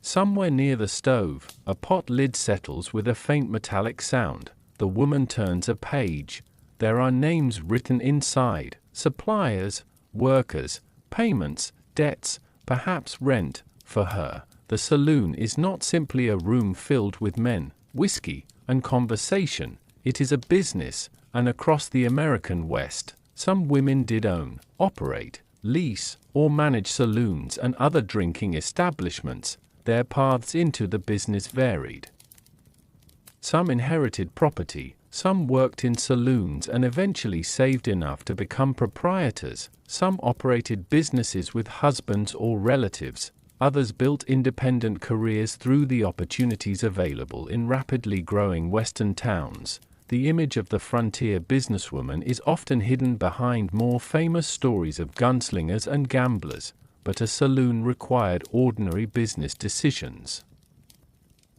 Somewhere near the stove, a pot lid settles with a faint metallic sound. The woman turns a page. There are names written inside: suppliers, workers, payments, debts, perhaps rent. For her, the saloon is not simply a room filled with men, whiskey, and conversation. It is a business, and across the American West, some women did own, operate, lease, or manage saloons and other drinking establishments. Their paths into the business varied. Some inherited property, some worked in saloons and eventually saved enough to become proprietors, some operated businesses with husbands or relatives, others built independent careers through the opportunities available in rapidly growing Western towns. The image of the frontier businesswoman is often hidden behind more famous stories of gunslingers and gamblers, but a saloon required ordinary business decisions.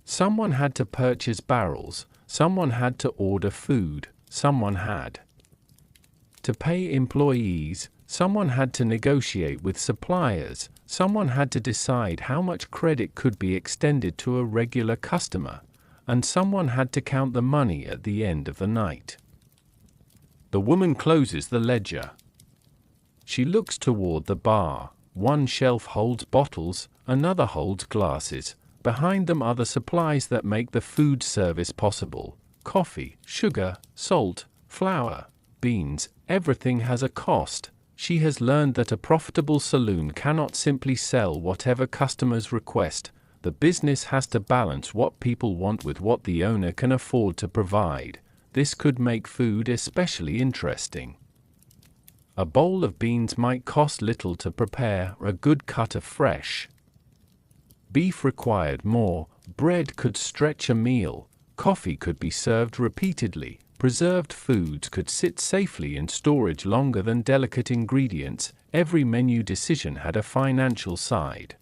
Someone had to purchase barrels, someone had to order food, someone had to pay employees, someone had to negotiate with suppliers, someone had to decide how much credit could be extended to a regular customer, and someone had to count the money at the end of the night. The woman closes the ledger. She looks toward the bar. One shelf holds bottles, another holds glasses. Behind them are the supplies that make the food service possible: coffee, sugar, salt, flour, beans. Everything has a cost. She has learned that a profitable saloon cannot simply sell whatever customers request. The business has to balance what people want with what the owner can afford to provide. This could make food especially interesting. A bowl of beans might cost little to prepare. A good cut of fresh beef required more. Bread could stretch a meal. Coffee could be served repeatedly. Preserved foods could sit safely in storage longer than delicate ingredients. Every menu decision had a financial side.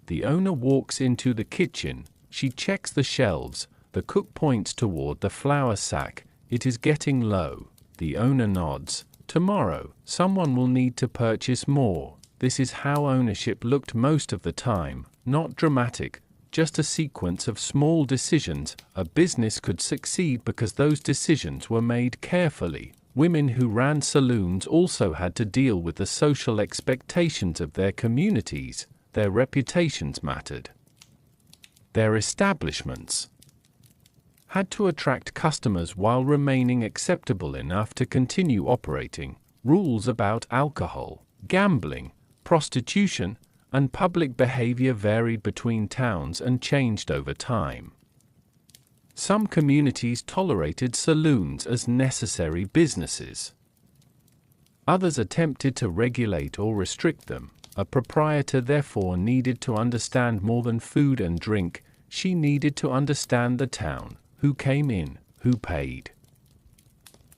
The owner walks into the kitchen. She checks the shelves. The cook points toward the flour sack. It is getting low. The owner nods. Tomorrow, someone will need to purchase more. This is how ownership looked most of the time, not dramatic, just a sequence of small decisions. A business could succeed because those decisions were made carefully. Women who ran saloons also had to deal with the social expectations of their communities. Their reputations mattered. Their establishments had to attract customers while remaining acceptable enough to continue operating. Rules about alcohol, gambling, prostitution, and public behavior varied between towns and changed over time. Some communities tolerated saloons as necessary businesses. Others attempted to regulate or restrict them. A proprietor therefore needed to understand more than food and drink. She needed to understand the town, who came in, who paid,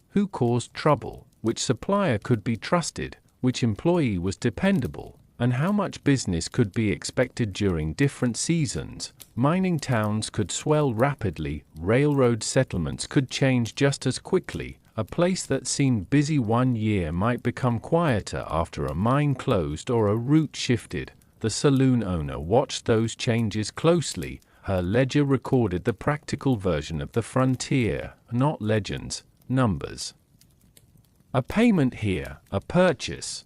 who caused trouble, which supplier could be trusted, which employee was dependable. and how much business could be expected during different seasons. Mining towns could swell rapidly, railroad settlements could change just as quickly. A place that seemed busy one year might become quieter after a mine closed or a route shifted. The saloon owner watched those changes closely. Her ledger recorded the practical version of the frontier, not legends, numbers. A payment here, a purchase.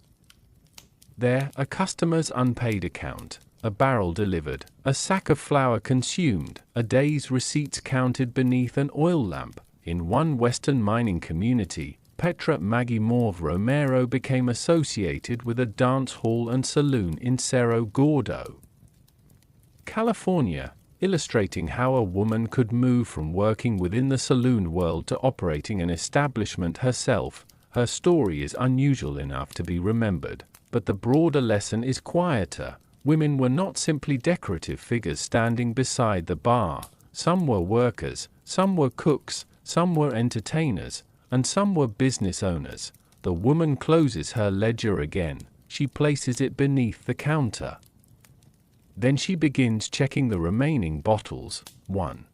There, a customer's unpaid account, a barrel delivered, a sack of flour consumed, a day's receipts counted beneath an oil lamp. In one western mining community, Petra Maggie Morve Romero became associated with a dance hall and saloon in Cerro Gordo, California, illustrating how a woman could move from working within the saloon world to operating an establishment herself. Her story is unusual enough to be remembered, but the broader lesson is quieter. Women were not simply decorative figures standing beside the bar. Some were workers, some were cooks, some were entertainers, and some were business owners. The woman closes her ledger again. She places it beneath the counter. Then she begins checking the remaining bottles. 1,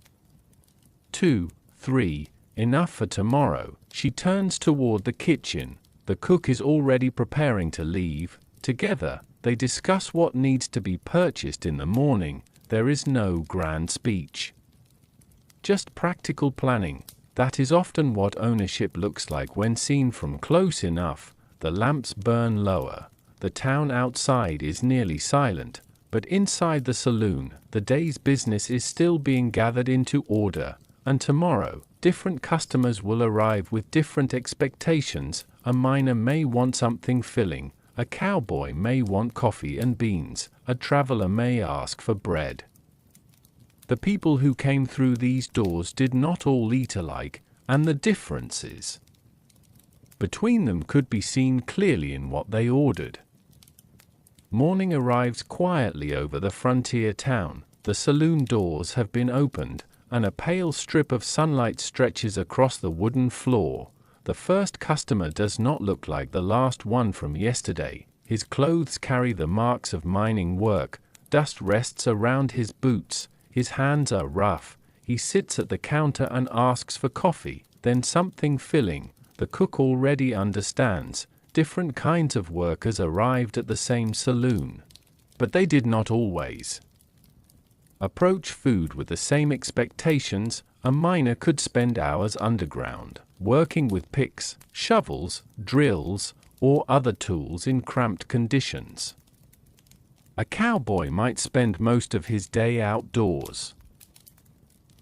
2, 3, enough for tomorrow. She turns toward the kitchen. The cook is already preparing to leave. Together, they discuss what needs to be purchased in the morning. There is no grand speech, just practical planning. That is often what ownership looks like when seen from close enough. The lamps burn lower. The town outside is nearly silent, but inside the saloon, the day's business is still being gathered into order. And tomorrow, different customers will arrive with different expectations. A miner may want something filling. A cowboy may want coffee and beans. A traveler may ask for bread. The people who came through these doors did not all eat alike, and the differences between them could be seen clearly in what they ordered. Morning arrives quietly over the frontier town. The saloon doors have been opened, and a pale strip of sunlight stretches across the wooden floor. The first customer does not look like the last one from yesterday. His clothes carry the marks of mining work. Dust rests around his boots. His hands are rough. He sits at the counter and asks for coffee, then something filling. The cook already understands. Different kinds of workers arrived at the same saloon, but they did not always approach food with the same expectations. A miner could spend hours underground, working with picks, shovels, drills, or other tools in cramped conditions. A cowboy might spend most of his day outdoors,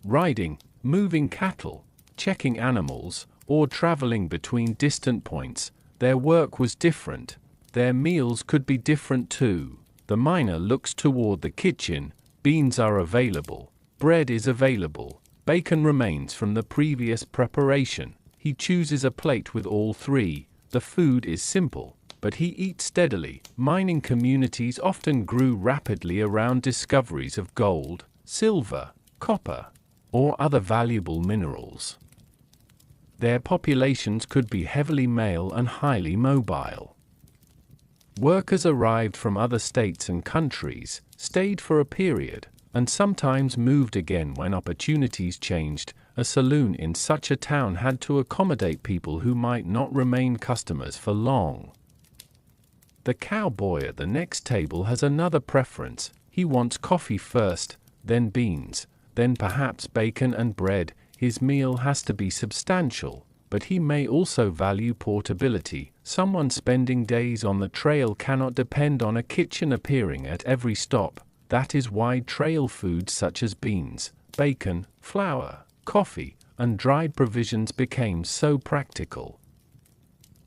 riding, moving cattle, checking animals, or traveling between distant points. Their work was different. Their meals could be different too. The miner looks toward the kitchen. Beans are available. Bread is available. Bacon remains from the previous preparation. He chooses a plate with all three. The food is simple, but he eats steadily. Mining communities often grew rapidly around discoveries of gold, silver, copper, or other valuable minerals. Their populations could be heavily male and highly mobile. Workers arrived from other states and countries, stayed for a period, and sometimes moved again when opportunities changed. A saloon in such a town had to accommodate people who might not remain customers for long. The cowboy at the next table has another preference. He wants coffee first, then beans, then perhaps bacon and bread. His meal has to be substantial, but he may also value portability. Someone spending days on the trail cannot depend on a kitchen appearing at every stop. That is why trail foods such as beans, bacon, flour, coffee, and dried provisions became so practical.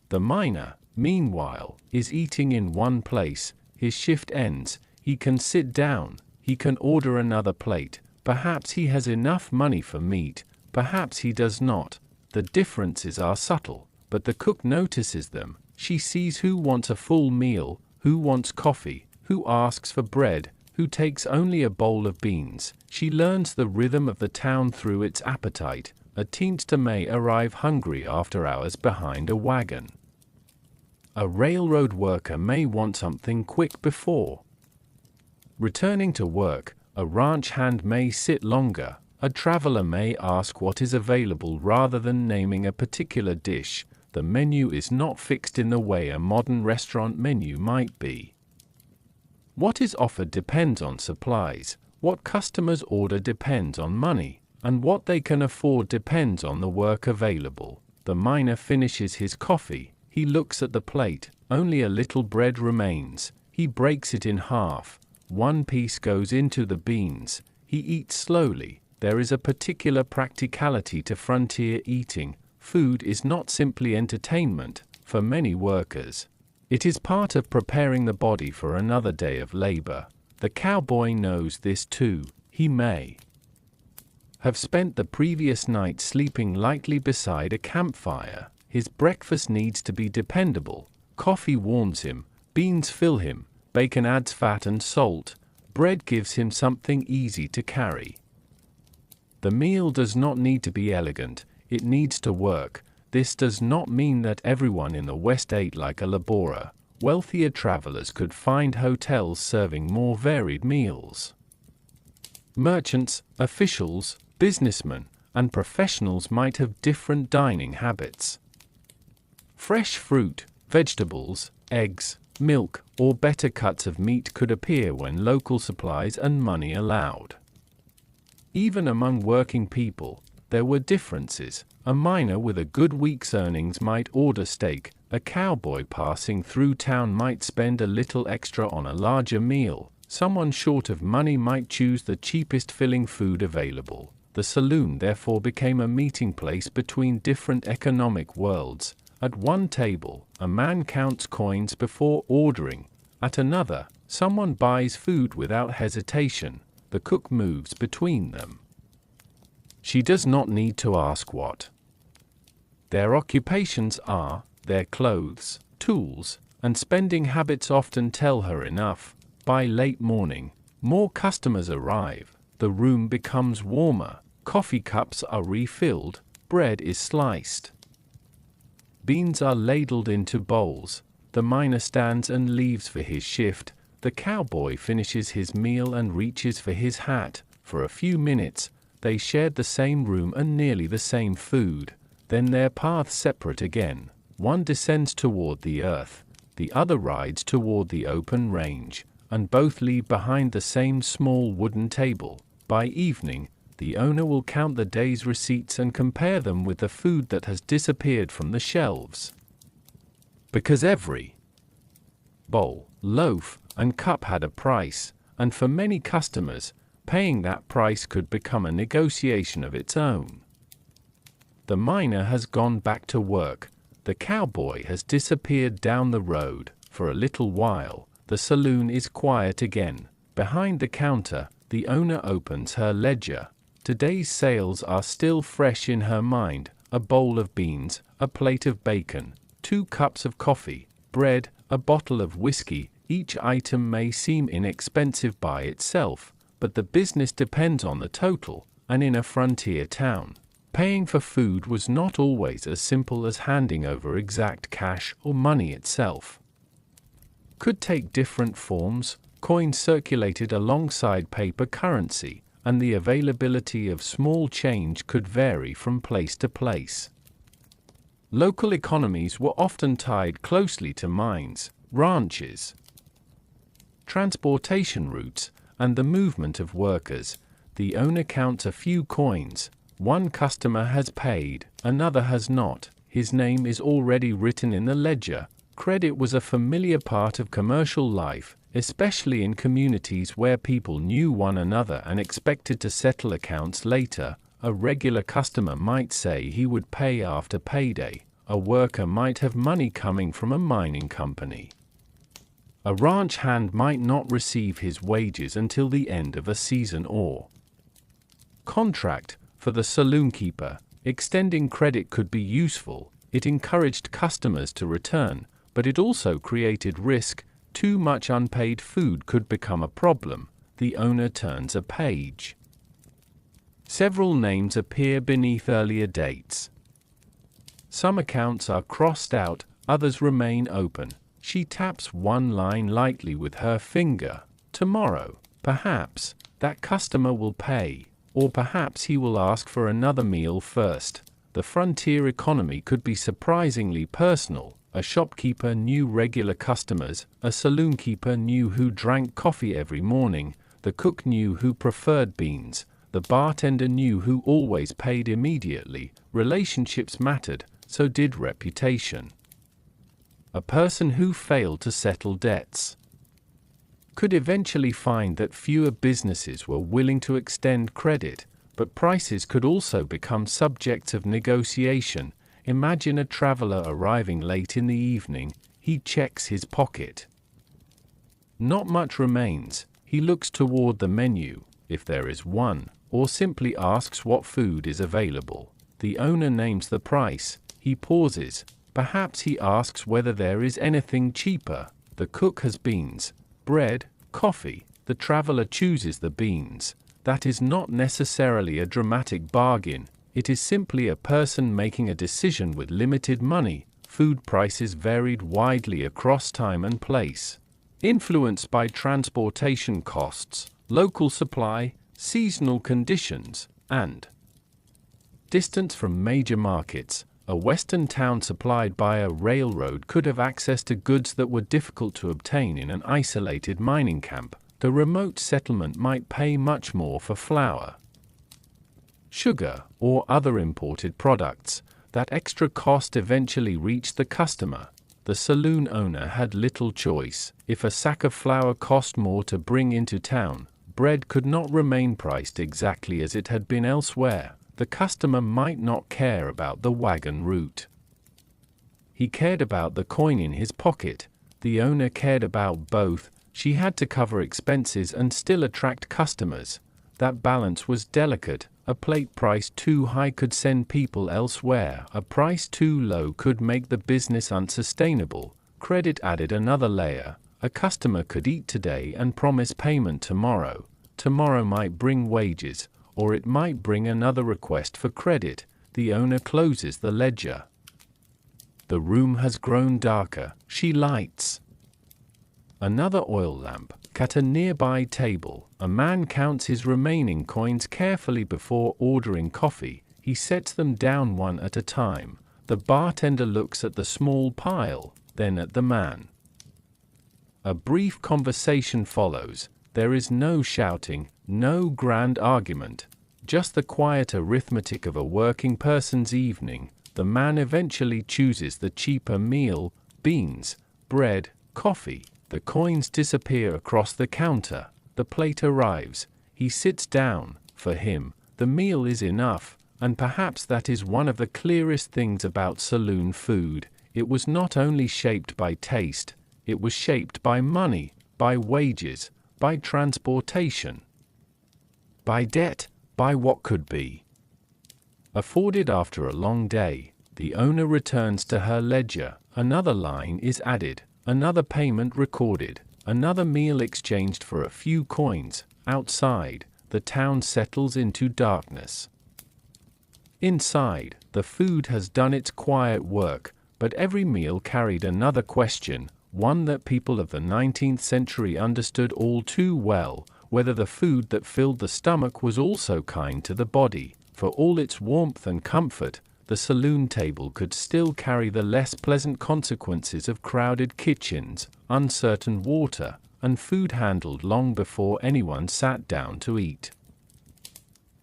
The miner, meanwhile, is eating in one place. His shift ends. He can sit down. He can order another plate. Perhaps he has enough money for meat. Perhaps he does not. The differences are subtle, but the cook notices them. She sees who wants a full meal, who wants coffee, who asks for bread, who takes only a bowl of beans. She learns the rhythm of the town through its appetite. A teamster may arrive hungry after hours behind a wagon. A railroad worker may want something quick before returning to work. A ranch hand may sit longer. A traveler may ask what is available rather than naming a particular dish. The menu is not fixed in the way a modern restaurant menu might be. What is offered depends on supplies. What customers order depends on money, and what they can afford depends on the work available. The miner finishes his coffee. He looks at the plate. Only a little bread remains. He breaks it in half. One piece goes into the beans. He eats slowly. There is a particular practicality to frontier eating. Food is not simply entertainment for many workers. It is part of preparing the body for another day of labor. The cowboy knows this too. He may have spent the previous night sleeping lightly beside a campfire. His breakfast needs to be dependable. Coffee warms him. Beans fill him. Bacon adds fat and salt. Bread gives him something easy to carry. The meal does not need to be elegant. It needs to work. This does not mean that everyone in the West ate like a laborer. Wealthier travelers could find hotels serving more varied meals. Merchants, officials, businessmen, and professionals might have different dining habits. Fresh fruit, vegetables, eggs, milk, or better cuts of meat could appear when local supplies and money allowed. Even among working people, there were differences. A miner with a good week's earnings might order steak. A cowboy passing through town might spend a little extra on a larger meal. Someone short of money might choose the cheapest filling food available. The saloon therefore became a meeting place between different economic worlds. At one table, a man counts coins before ordering. At another, someone buys food without hesitation. The cook moves between them. She does not need to ask what their occupations are. Their clothes, tools, and spending habits often tell her enough. By late morning, more customers arrive. The room becomes warmer. Coffee cups are refilled. Bread is sliced. Beans are ladled into bowls. The miner stands and leaves for his shift. The cowboy finishes his meal and reaches for his hat. For a few minutes, they shared the same room and nearly the same food. Then their paths separate again. One descends toward the earth, the other rides toward the open range, and both leave behind the same small wooden table. By evening, the owner will count the day's receipts and compare them with the food that has disappeared from the shelves. Because every bowl, loaf, and cup had a price, and for many customers, paying that price could become a negotiation of its own. The miner has gone back to work. The cowboy has disappeared down the road. For a little while, the saloon is quiet again. Behind the counter, the owner opens her ledger. Today's sales are still fresh in her mind. A bowl of beans, a plate of bacon, 2 cups of coffee, bread, a bottle of whiskey. Each item may seem inexpensive by itself, but the business depends on the total, and in a frontier town, paying for food was not always as simple as handing over exact cash or money itself. Could take different forms. Coins circulated alongside paper currency, and the availability of small change could vary from place to place. Local economies were often tied closely to mines, ranches, transportation routes, and the movement of workers. The owner counts a few coins. One customer has paid, another has not. His name is already written in the ledger. Credit was a familiar part of commercial life, especially in communities where people knew one another and expected to settle accounts later. A regular customer might say he would pay after payday. A worker might have money coming from a mining company. A ranch hand might not receive his wages until the end of a season or contract. For the saloon keeper, extending credit could be useful. It encouraged customers to return, but it also created risk. Too much unpaid food could become a problem. The owner turns a page. Several names appear beneath earlier dates. Some accounts are crossed out, others remain open. She taps one line lightly with her finger. Tomorrow, perhaps, that customer will pay, or perhaps he will ask for another meal first. The frontier economy could be surprisingly personal. A shopkeeper knew regular customers, a saloon keeper knew who drank coffee every morning, the cook knew who preferred beans, the bartender knew who always paid immediately. Relationships mattered, so did reputation. A person who failed to settle debts could eventually find that fewer businesses were willing to extend credit, but prices could also become subjects of negotiation. Imagine a traveler arriving late in the evening. He checks his pocket. Not much remains. He looks toward the menu, if there is one, or simply asks what food is available. The owner names the price. He pauses. Perhaps he asks whether there is anything cheaper. The cook has beans, bread, coffee. The traveler chooses the beans. That is not necessarily a dramatic bargain. It is simply a person making a decision with limited money. Food prices varied widely across time and place, influenced by transportation costs, local supply, seasonal conditions, and distance from major markets. A western town supplied by a railroad could have access to goods that were difficult to obtain in an isolated mining camp. The remote settlement might pay much more for flour, sugar, or other imported products. That extra cost eventually reached the customer. The saloon owner had little choice. If a sack of flour cost more to bring into town, bread could not remain priced exactly as it had been elsewhere. The customer might not care about the wagon route. He cared about the coin in his pocket. The owner cared about both. She had to cover expenses and still attract customers. That balance was delicate. A plate price too high could send people elsewhere. A price too low could make the business unsustainable. Credit added another layer. A customer could eat today and promise payment tomorrow. Tomorrow might bring wages, or it might bring another request for credit. The owner closes the ledger. The room has grown darker. She lights another oil lamp. At a nearby table, a man counts his remaining coins carefully before ordering coffee. He sets them down one at a time. The bartender looks at the small pile, then at the man. A brief conversation follows. There is no shouting, no grand argument, just the quiet arithmetic of a working person's evening. The man eventually chooses the cheaper meal: beans, bread, coffee. The coins disappear across the counter. The plate arrives. He sits down. For him, the meal is enough, and perhaps that is one of the clearest things about saloon food. It was not only shaped by taste, it was shaped by money, by wages, by transportation, by debt, by what could be. Afforded after a long day, the owner returns to her ledger. Another line is added. Another payment recorded, another meal exchanged for a few coins. Outside, the town settles into darkness. Inside, the food has done its quiet work, but every meal carried another question, one that people of the 19th century understood all too well: whether the food that filled the stomach was also kind to the body. For all its warmth and comfort, the saloon table could still carry the less pleasant consequences of crowded kitchens, uncertain water, and food handled long before anyone sat down to eat.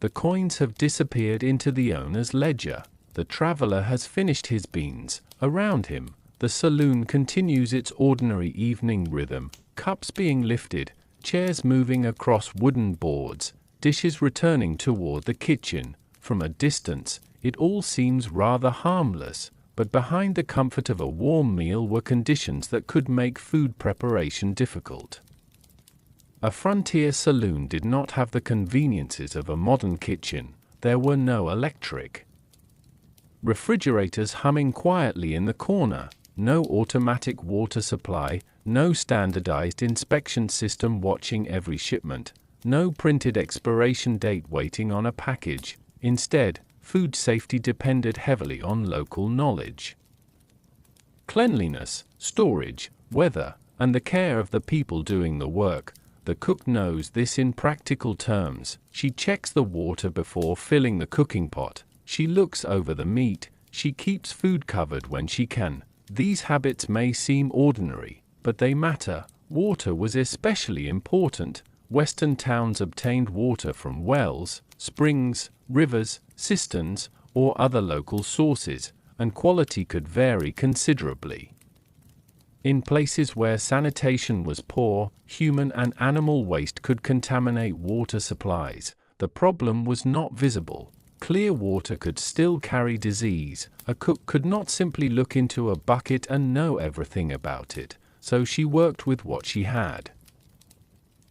The coins have disappeared into the owner's ledger. The traveler has finished his beans. Around him, the saloon continues its ordinary evening rhythm, cups being lifted, chairs moving across wooden boards, dishes returning toward the kitchen. From a distance, it all seems rather harmless, but behind the comfort of a warm meal were conditions that could make food preparation difficult. A frontier saloon did not have the conveniences of a modern kitchen. There were no electric refrigerators humming quietly in the corner, no automatic water supply, no standardized inspection system watching every shipment, no printed expiration date waiting on a package. Instead, food safety depended heavily on local knowledge. cleanliness, storage, weather, and the care of the people doing the work. The cook knows this in practical terms. She checks the water before filling the cooking pot. She looks over the meat. She keeps food covered when she can. These habits may seem ordinary, but they matter. Water was especially important. Western towns obtained water from wells, springs, rivers, cisterns, or other local sources, and quality could vary considerably. In places where sanitation was poor, human and animal waste could contaminate water supplies. The problem was not visible. Clear water could still carry disease. A cook could not simply look into a bucket and know everything about it, so she worked with what she had.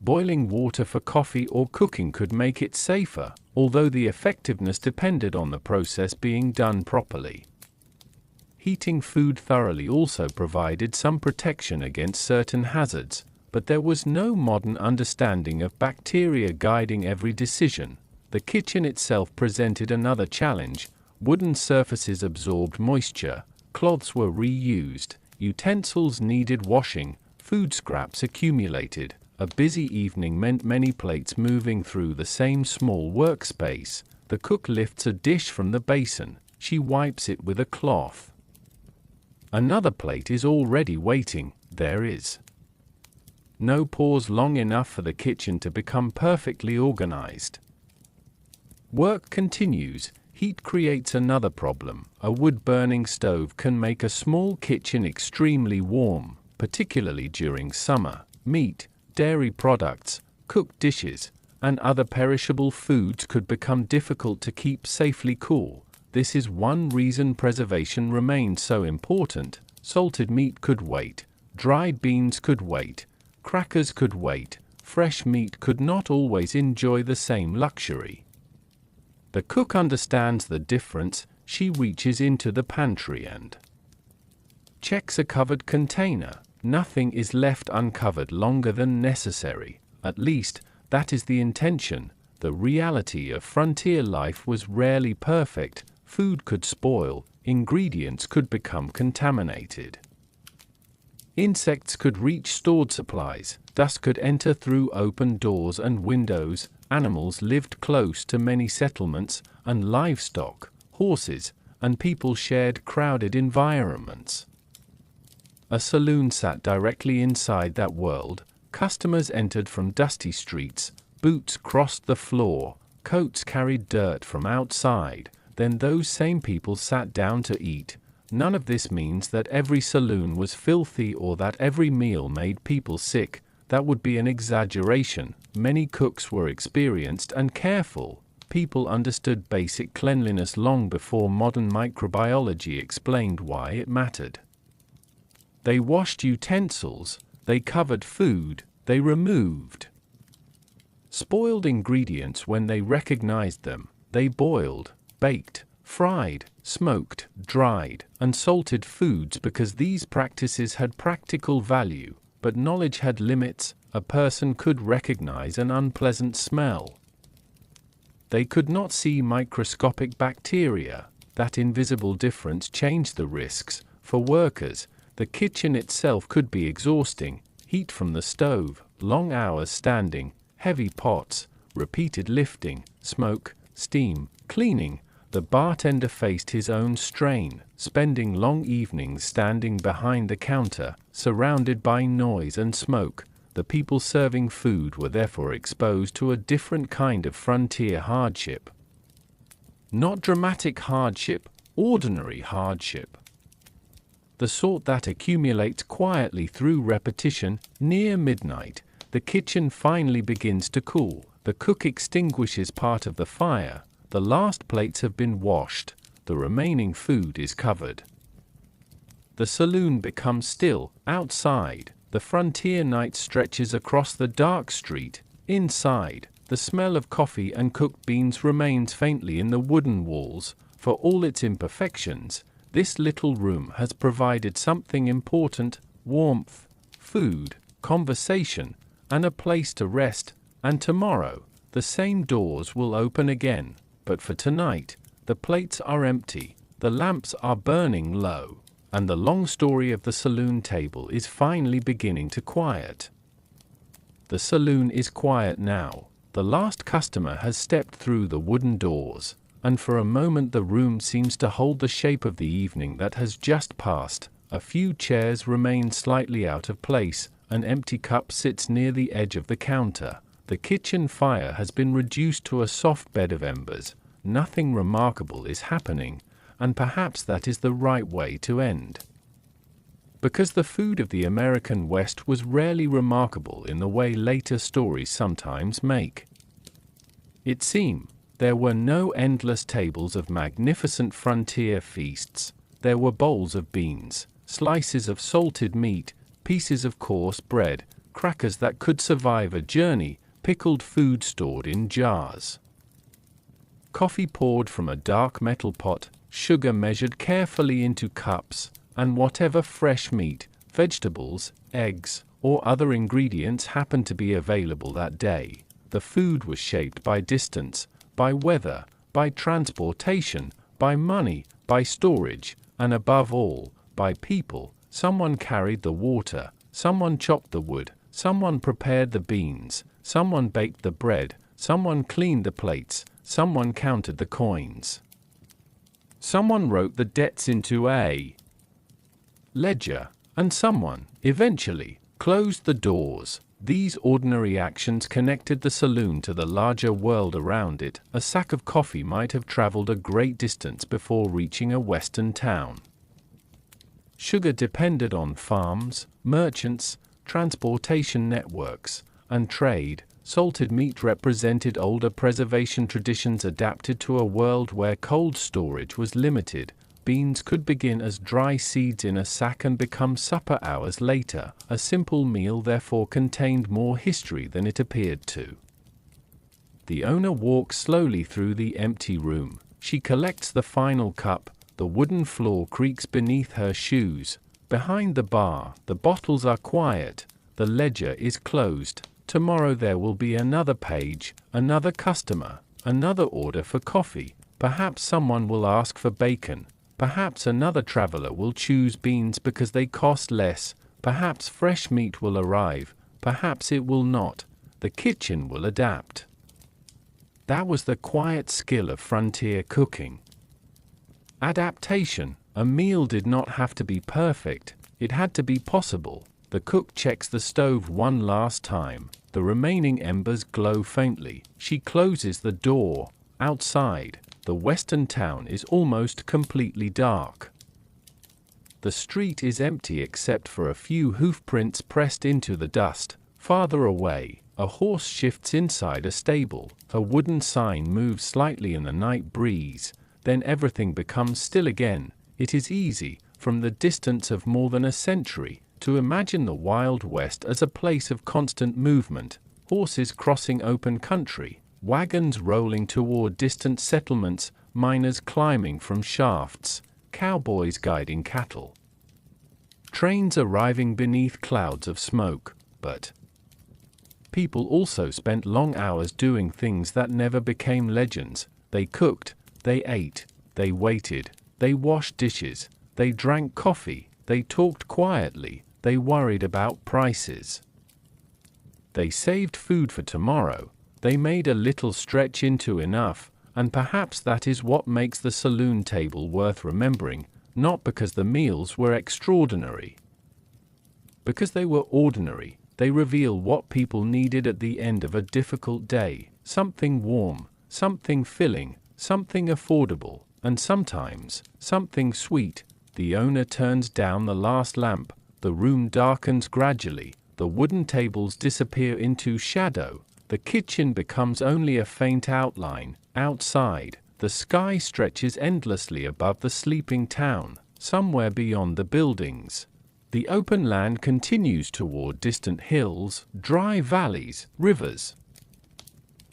Boiling water for coffee or cooking could make it safer, although the effectiveness depended on the process being done properly. Heating food thoroughly also provided some protection against certain hazards, but there was no modern understanding of bacteria guiding every decision. The kitchen itself presented another challenge. Wooden surfaces absorbed moisture, cloths were reused, utensils needed washing, food scraps accumulated. A busy evening meant many plates moving through the same small workspace. The cook lifts a dish from the basin. She wipes it with a cloth. Another plate is already waiting. There is no pause long enough for the kitchen to become perfectly organized. Work continues. Heat creates another problem. A wood-burning stove can make a small kitchen extremely warm, particularly during summer. Meat, dairy products, cooked dishes, and other perishable foods could become difficult to keep safely cool. This is one reason preservation remains so important. Salted meat could wait, dried beans could wait, crackers could wait, fresh meat could not always enjoy the same luxury. The cook understands the difference. She reaches into the pantry and checks a covered container. Nothing is left uncovered longer than necessary. At least, that is the intention. The reality of frontier life was rarely perfect. Food could spoil, ingredients could become contaminated. Insects could reach stored supplies, dust could enter through open doors and windows, animals lived close to many settlements, and livestock, horses, and people shared crowded environments. A saloon sat directly inside that world. Customers entered from dusty streets, boots crossed the floor, coats carried dirt from outside. Then those same people sat down to eat. None of this means that every saloon was filthy or that every meal made people sick. That would be an exaggeration. Many cooks were experienced and careful. People understood basic cleanliness long before modern microbiology explained why it mattered. They washed utensils, they covered food, they removed spoiled ingredients when they recognized them. They boiled, baked, fried, smoked, dried, and salted foods because these practices had practical value, but knowledge had limits. A person could recognize an unpleasant smell. They could not see microscopic bacteria. That invisible difference changed the risks. For workers, the kitchen itself could be exhausting. Heat from the stove, long hours standing, heavy pots, repeated lifting, smoke, steam, cleaning. The bartender faced his own strain, spending long evenings standing behind the counter, surrounded by noise and smoke. The people serving food were therefore exposed to a different kind of frontier hardship. Not dramatic hardship, ordinary hardship. The sort that accumulates quietly through repetition. Near midnight, the kitchen finally begins to cool. The cook extinguishes part of the fire. The last plates have been washed. The remaining food is covered. The saloon becomes still. Outside, the frontier night stretches across the dark street. Inside, the smell of coffee and cooked beans remains faintly in the wooden walls. For all its imperfections, this little room has provided something important: warmth, food, conversation, and a place to rest. And tomorrow, the same doors will open again. But for tonight, the plates are empty, the lamps are burning low. and the long story of the saloon table is finally beginning to quiet. The saloon is quiet now. The last customer has stepped through the wooden doors, and for a moment the room seems to hold the shape of the evening that has just passed. A few chairs remain slightly out of place, an empty cup sits near the edge of the counter. The kitchen fire has been reduced to a soft bed of embers. Nothing remarkable is happening, and perhaps that is the right way to end. Because the food of the American West was rarely remarkable in the way later stories sometimes make it seem. There were no endless tables of magnificent frontier feasts. There were bowls of beans, slices of salted meat, pieces of coarse bread, crackers that could survive a journey, pickled food stored in jars, coffee poured from a dark metal pot, sugar measured carefully into cups, and whatever fresh meat, vegetables, eggs, or other ingredients happened to be available that day. The food was shaped by distance, by weather, by transportation, by money, by storage, and above all, by people. Someone carried the water, someone chopped the wood, someone prepared the beans, someone baked the bread, someone cleaned the plates, someone counted the coins. Someone wrote the debts into a ledger, and someone, eventually, closed the doors. These ordinary actions connected the saloon to the larger world around it. A sack of coffee might have traveled a great distance before reaching a western town. Sugar depended on farms, merchants, transportation networks, and trade. Salted meat represented older preservation traditions adapted to a world where cold storage was limited. Beans could begin as dry seeds in a sack and become supper hours later. A simple meal therefore contained more history than it appeared to. The owner walks slowly through the empty room. She collects the final cup. The wooden floor creaks beneath her shoes. Behind the bar, the bottles are quiet. The ledger is closed. Tomorrow there will be another page, another customer, another order for coffee. Perhaps someone will ask for bacon. Perhaps another traveler will choose beans because they cost less. Perhaps fresh meat will arrive. Perhaps it will not. The kitchen will adapt. That was the quiet skill of frontier cooking. Adaptation. A meal did not have to be perfect. It had to be possible. The cook checks the stove one last time. The remaining embers glow faintly. She closes the door. Outside, the western town is almost completely dark. The street is empty except for a few hoofprints pressed into the dust. Farther away, a horse shifts inside a stable. A wooden sign moves slightly in the night breeze. Then everything becomes still again. It is easy, from the distance of more than a century, to imagine the Wild West as a place of constant movement, horses crossing open country, wagons rolling toward distant settlements, miners climbing from shafts, cowboys guiding cattle, trains arriving beneath clouds of smoke. But people also spent long hours doing things that never became legends. They cooked, they ate, they waited, they washed dishes, they drank coffee, they talked quietly, they worried about prices. They saved food for tomorrow. They made a little stretch into enough, and perhaps that is what makes the saloon table worth remembering, not because the meals were extraordinary. Because they were ordinary, they reveal what people needed at the end of a difficult day: something warm, something filling, something affordable, and sometimes, something sweet. The owner turns down the last lamp. The room darkens gradually. The wooden tables disappear into shadow. The kitchen becomes only a faint outline. Outside, the sky stretches endlessly above the sleeping town. Somewhere beyond the buildings, the open land continues toward distant hills, dry valleys, rivers,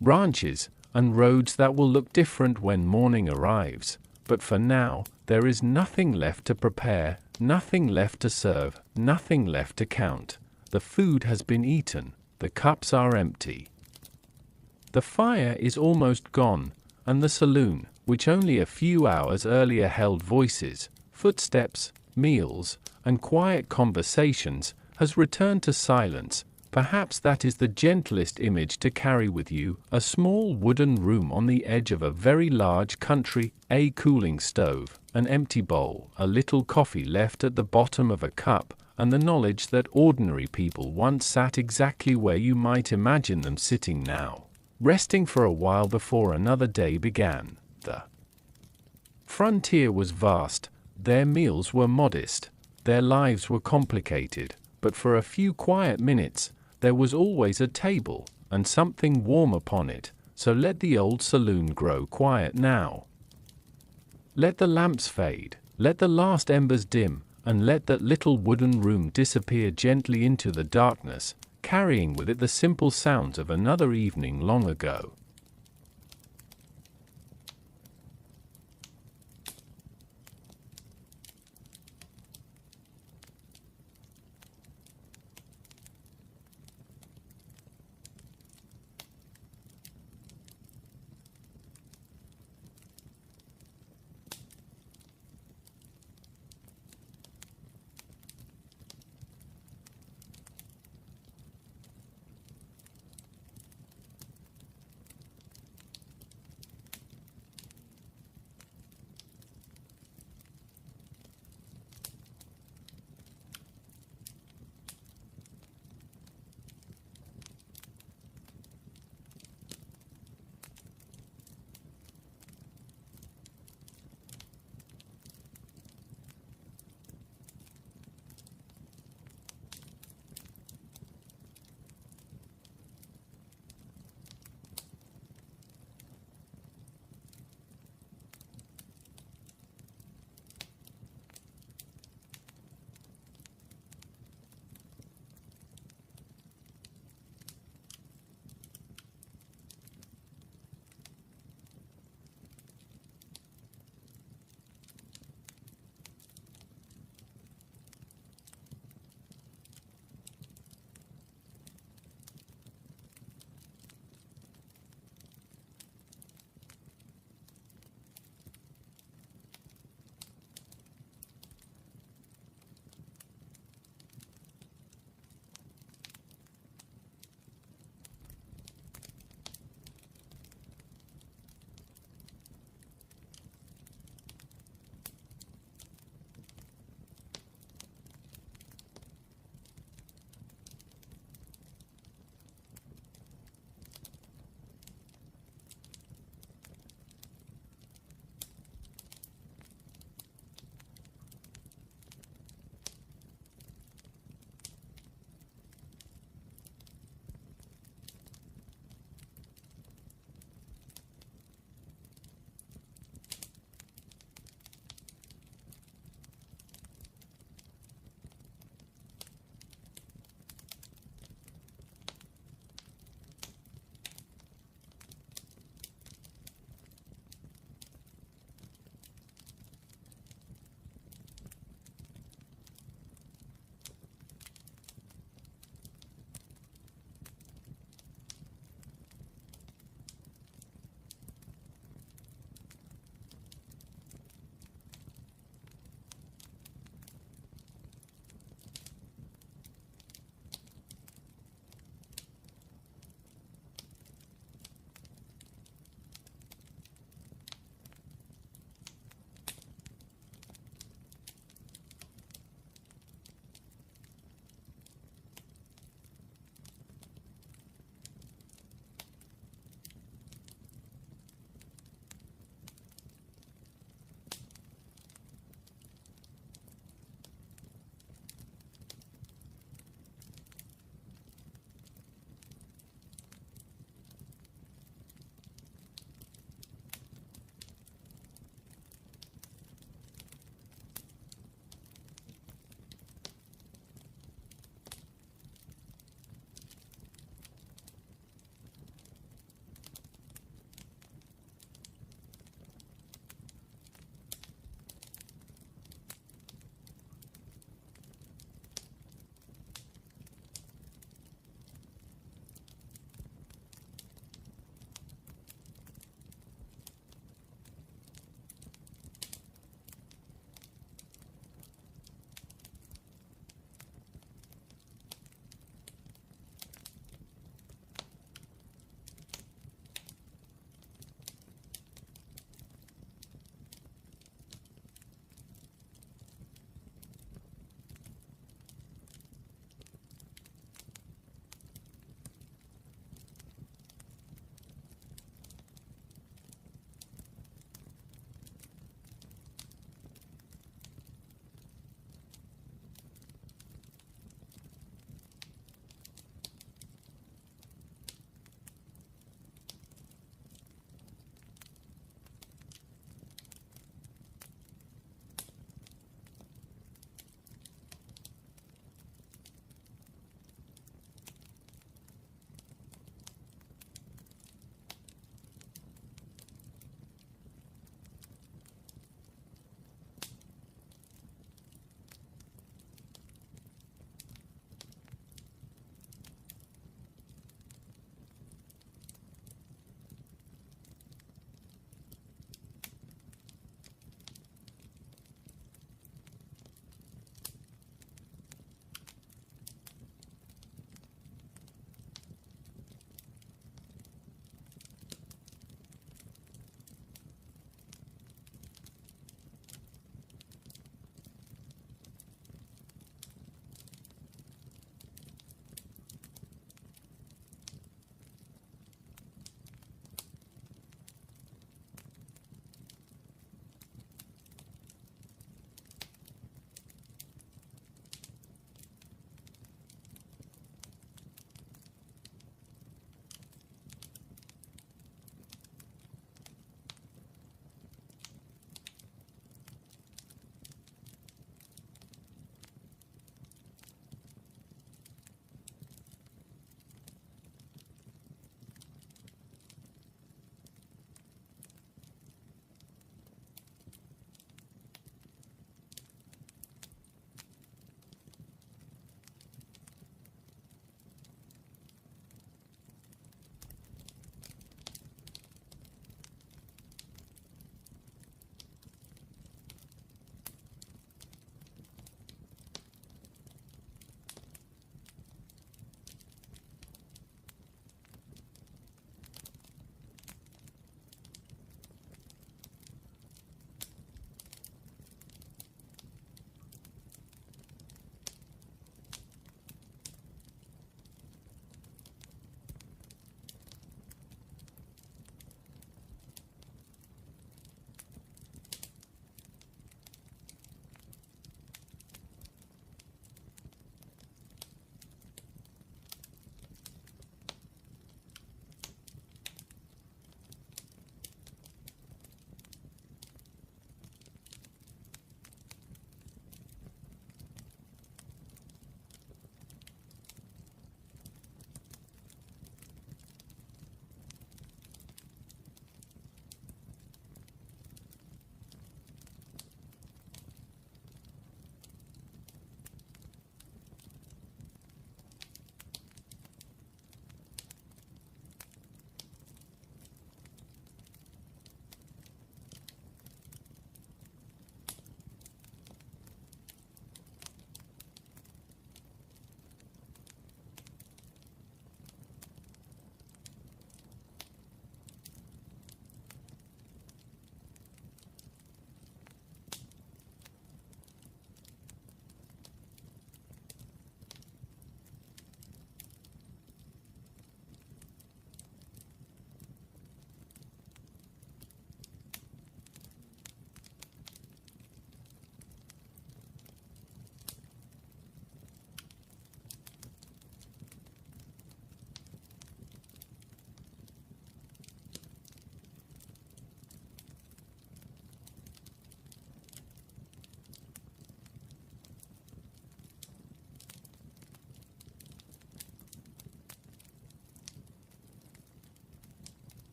ranches, and roads that will look different when morning arrives. But for now, there is nothing left to prepare, nothing left to serve, nothing left to count. The food has been eaten. The cups are empty. The fire is almost gone, and the saloon, which only a few hours earlier held voices, footsteps, meals, and quiet conversations, has returned to silence. Perhaps that is the gentlest image to carry with you: a small wooden room on the edge of a very large country, a cooling stove, an empty bowl, a little coffee left at the bottom of a cup, and the knowledge that ordinary people once sat exactly where you might imagine them sitting now, resting for a while before another day began. The frontier was vast, their meals were modest, their lives were complicated, but for a few quiet minutes, there was always a table, and something warm upon it, so let the old saloon grow quiet now. Let the lamps fade, let the last embers dim, and let that little wooden room disappear gently into the darkness, carrying with it the simple sounds of another evening long ago.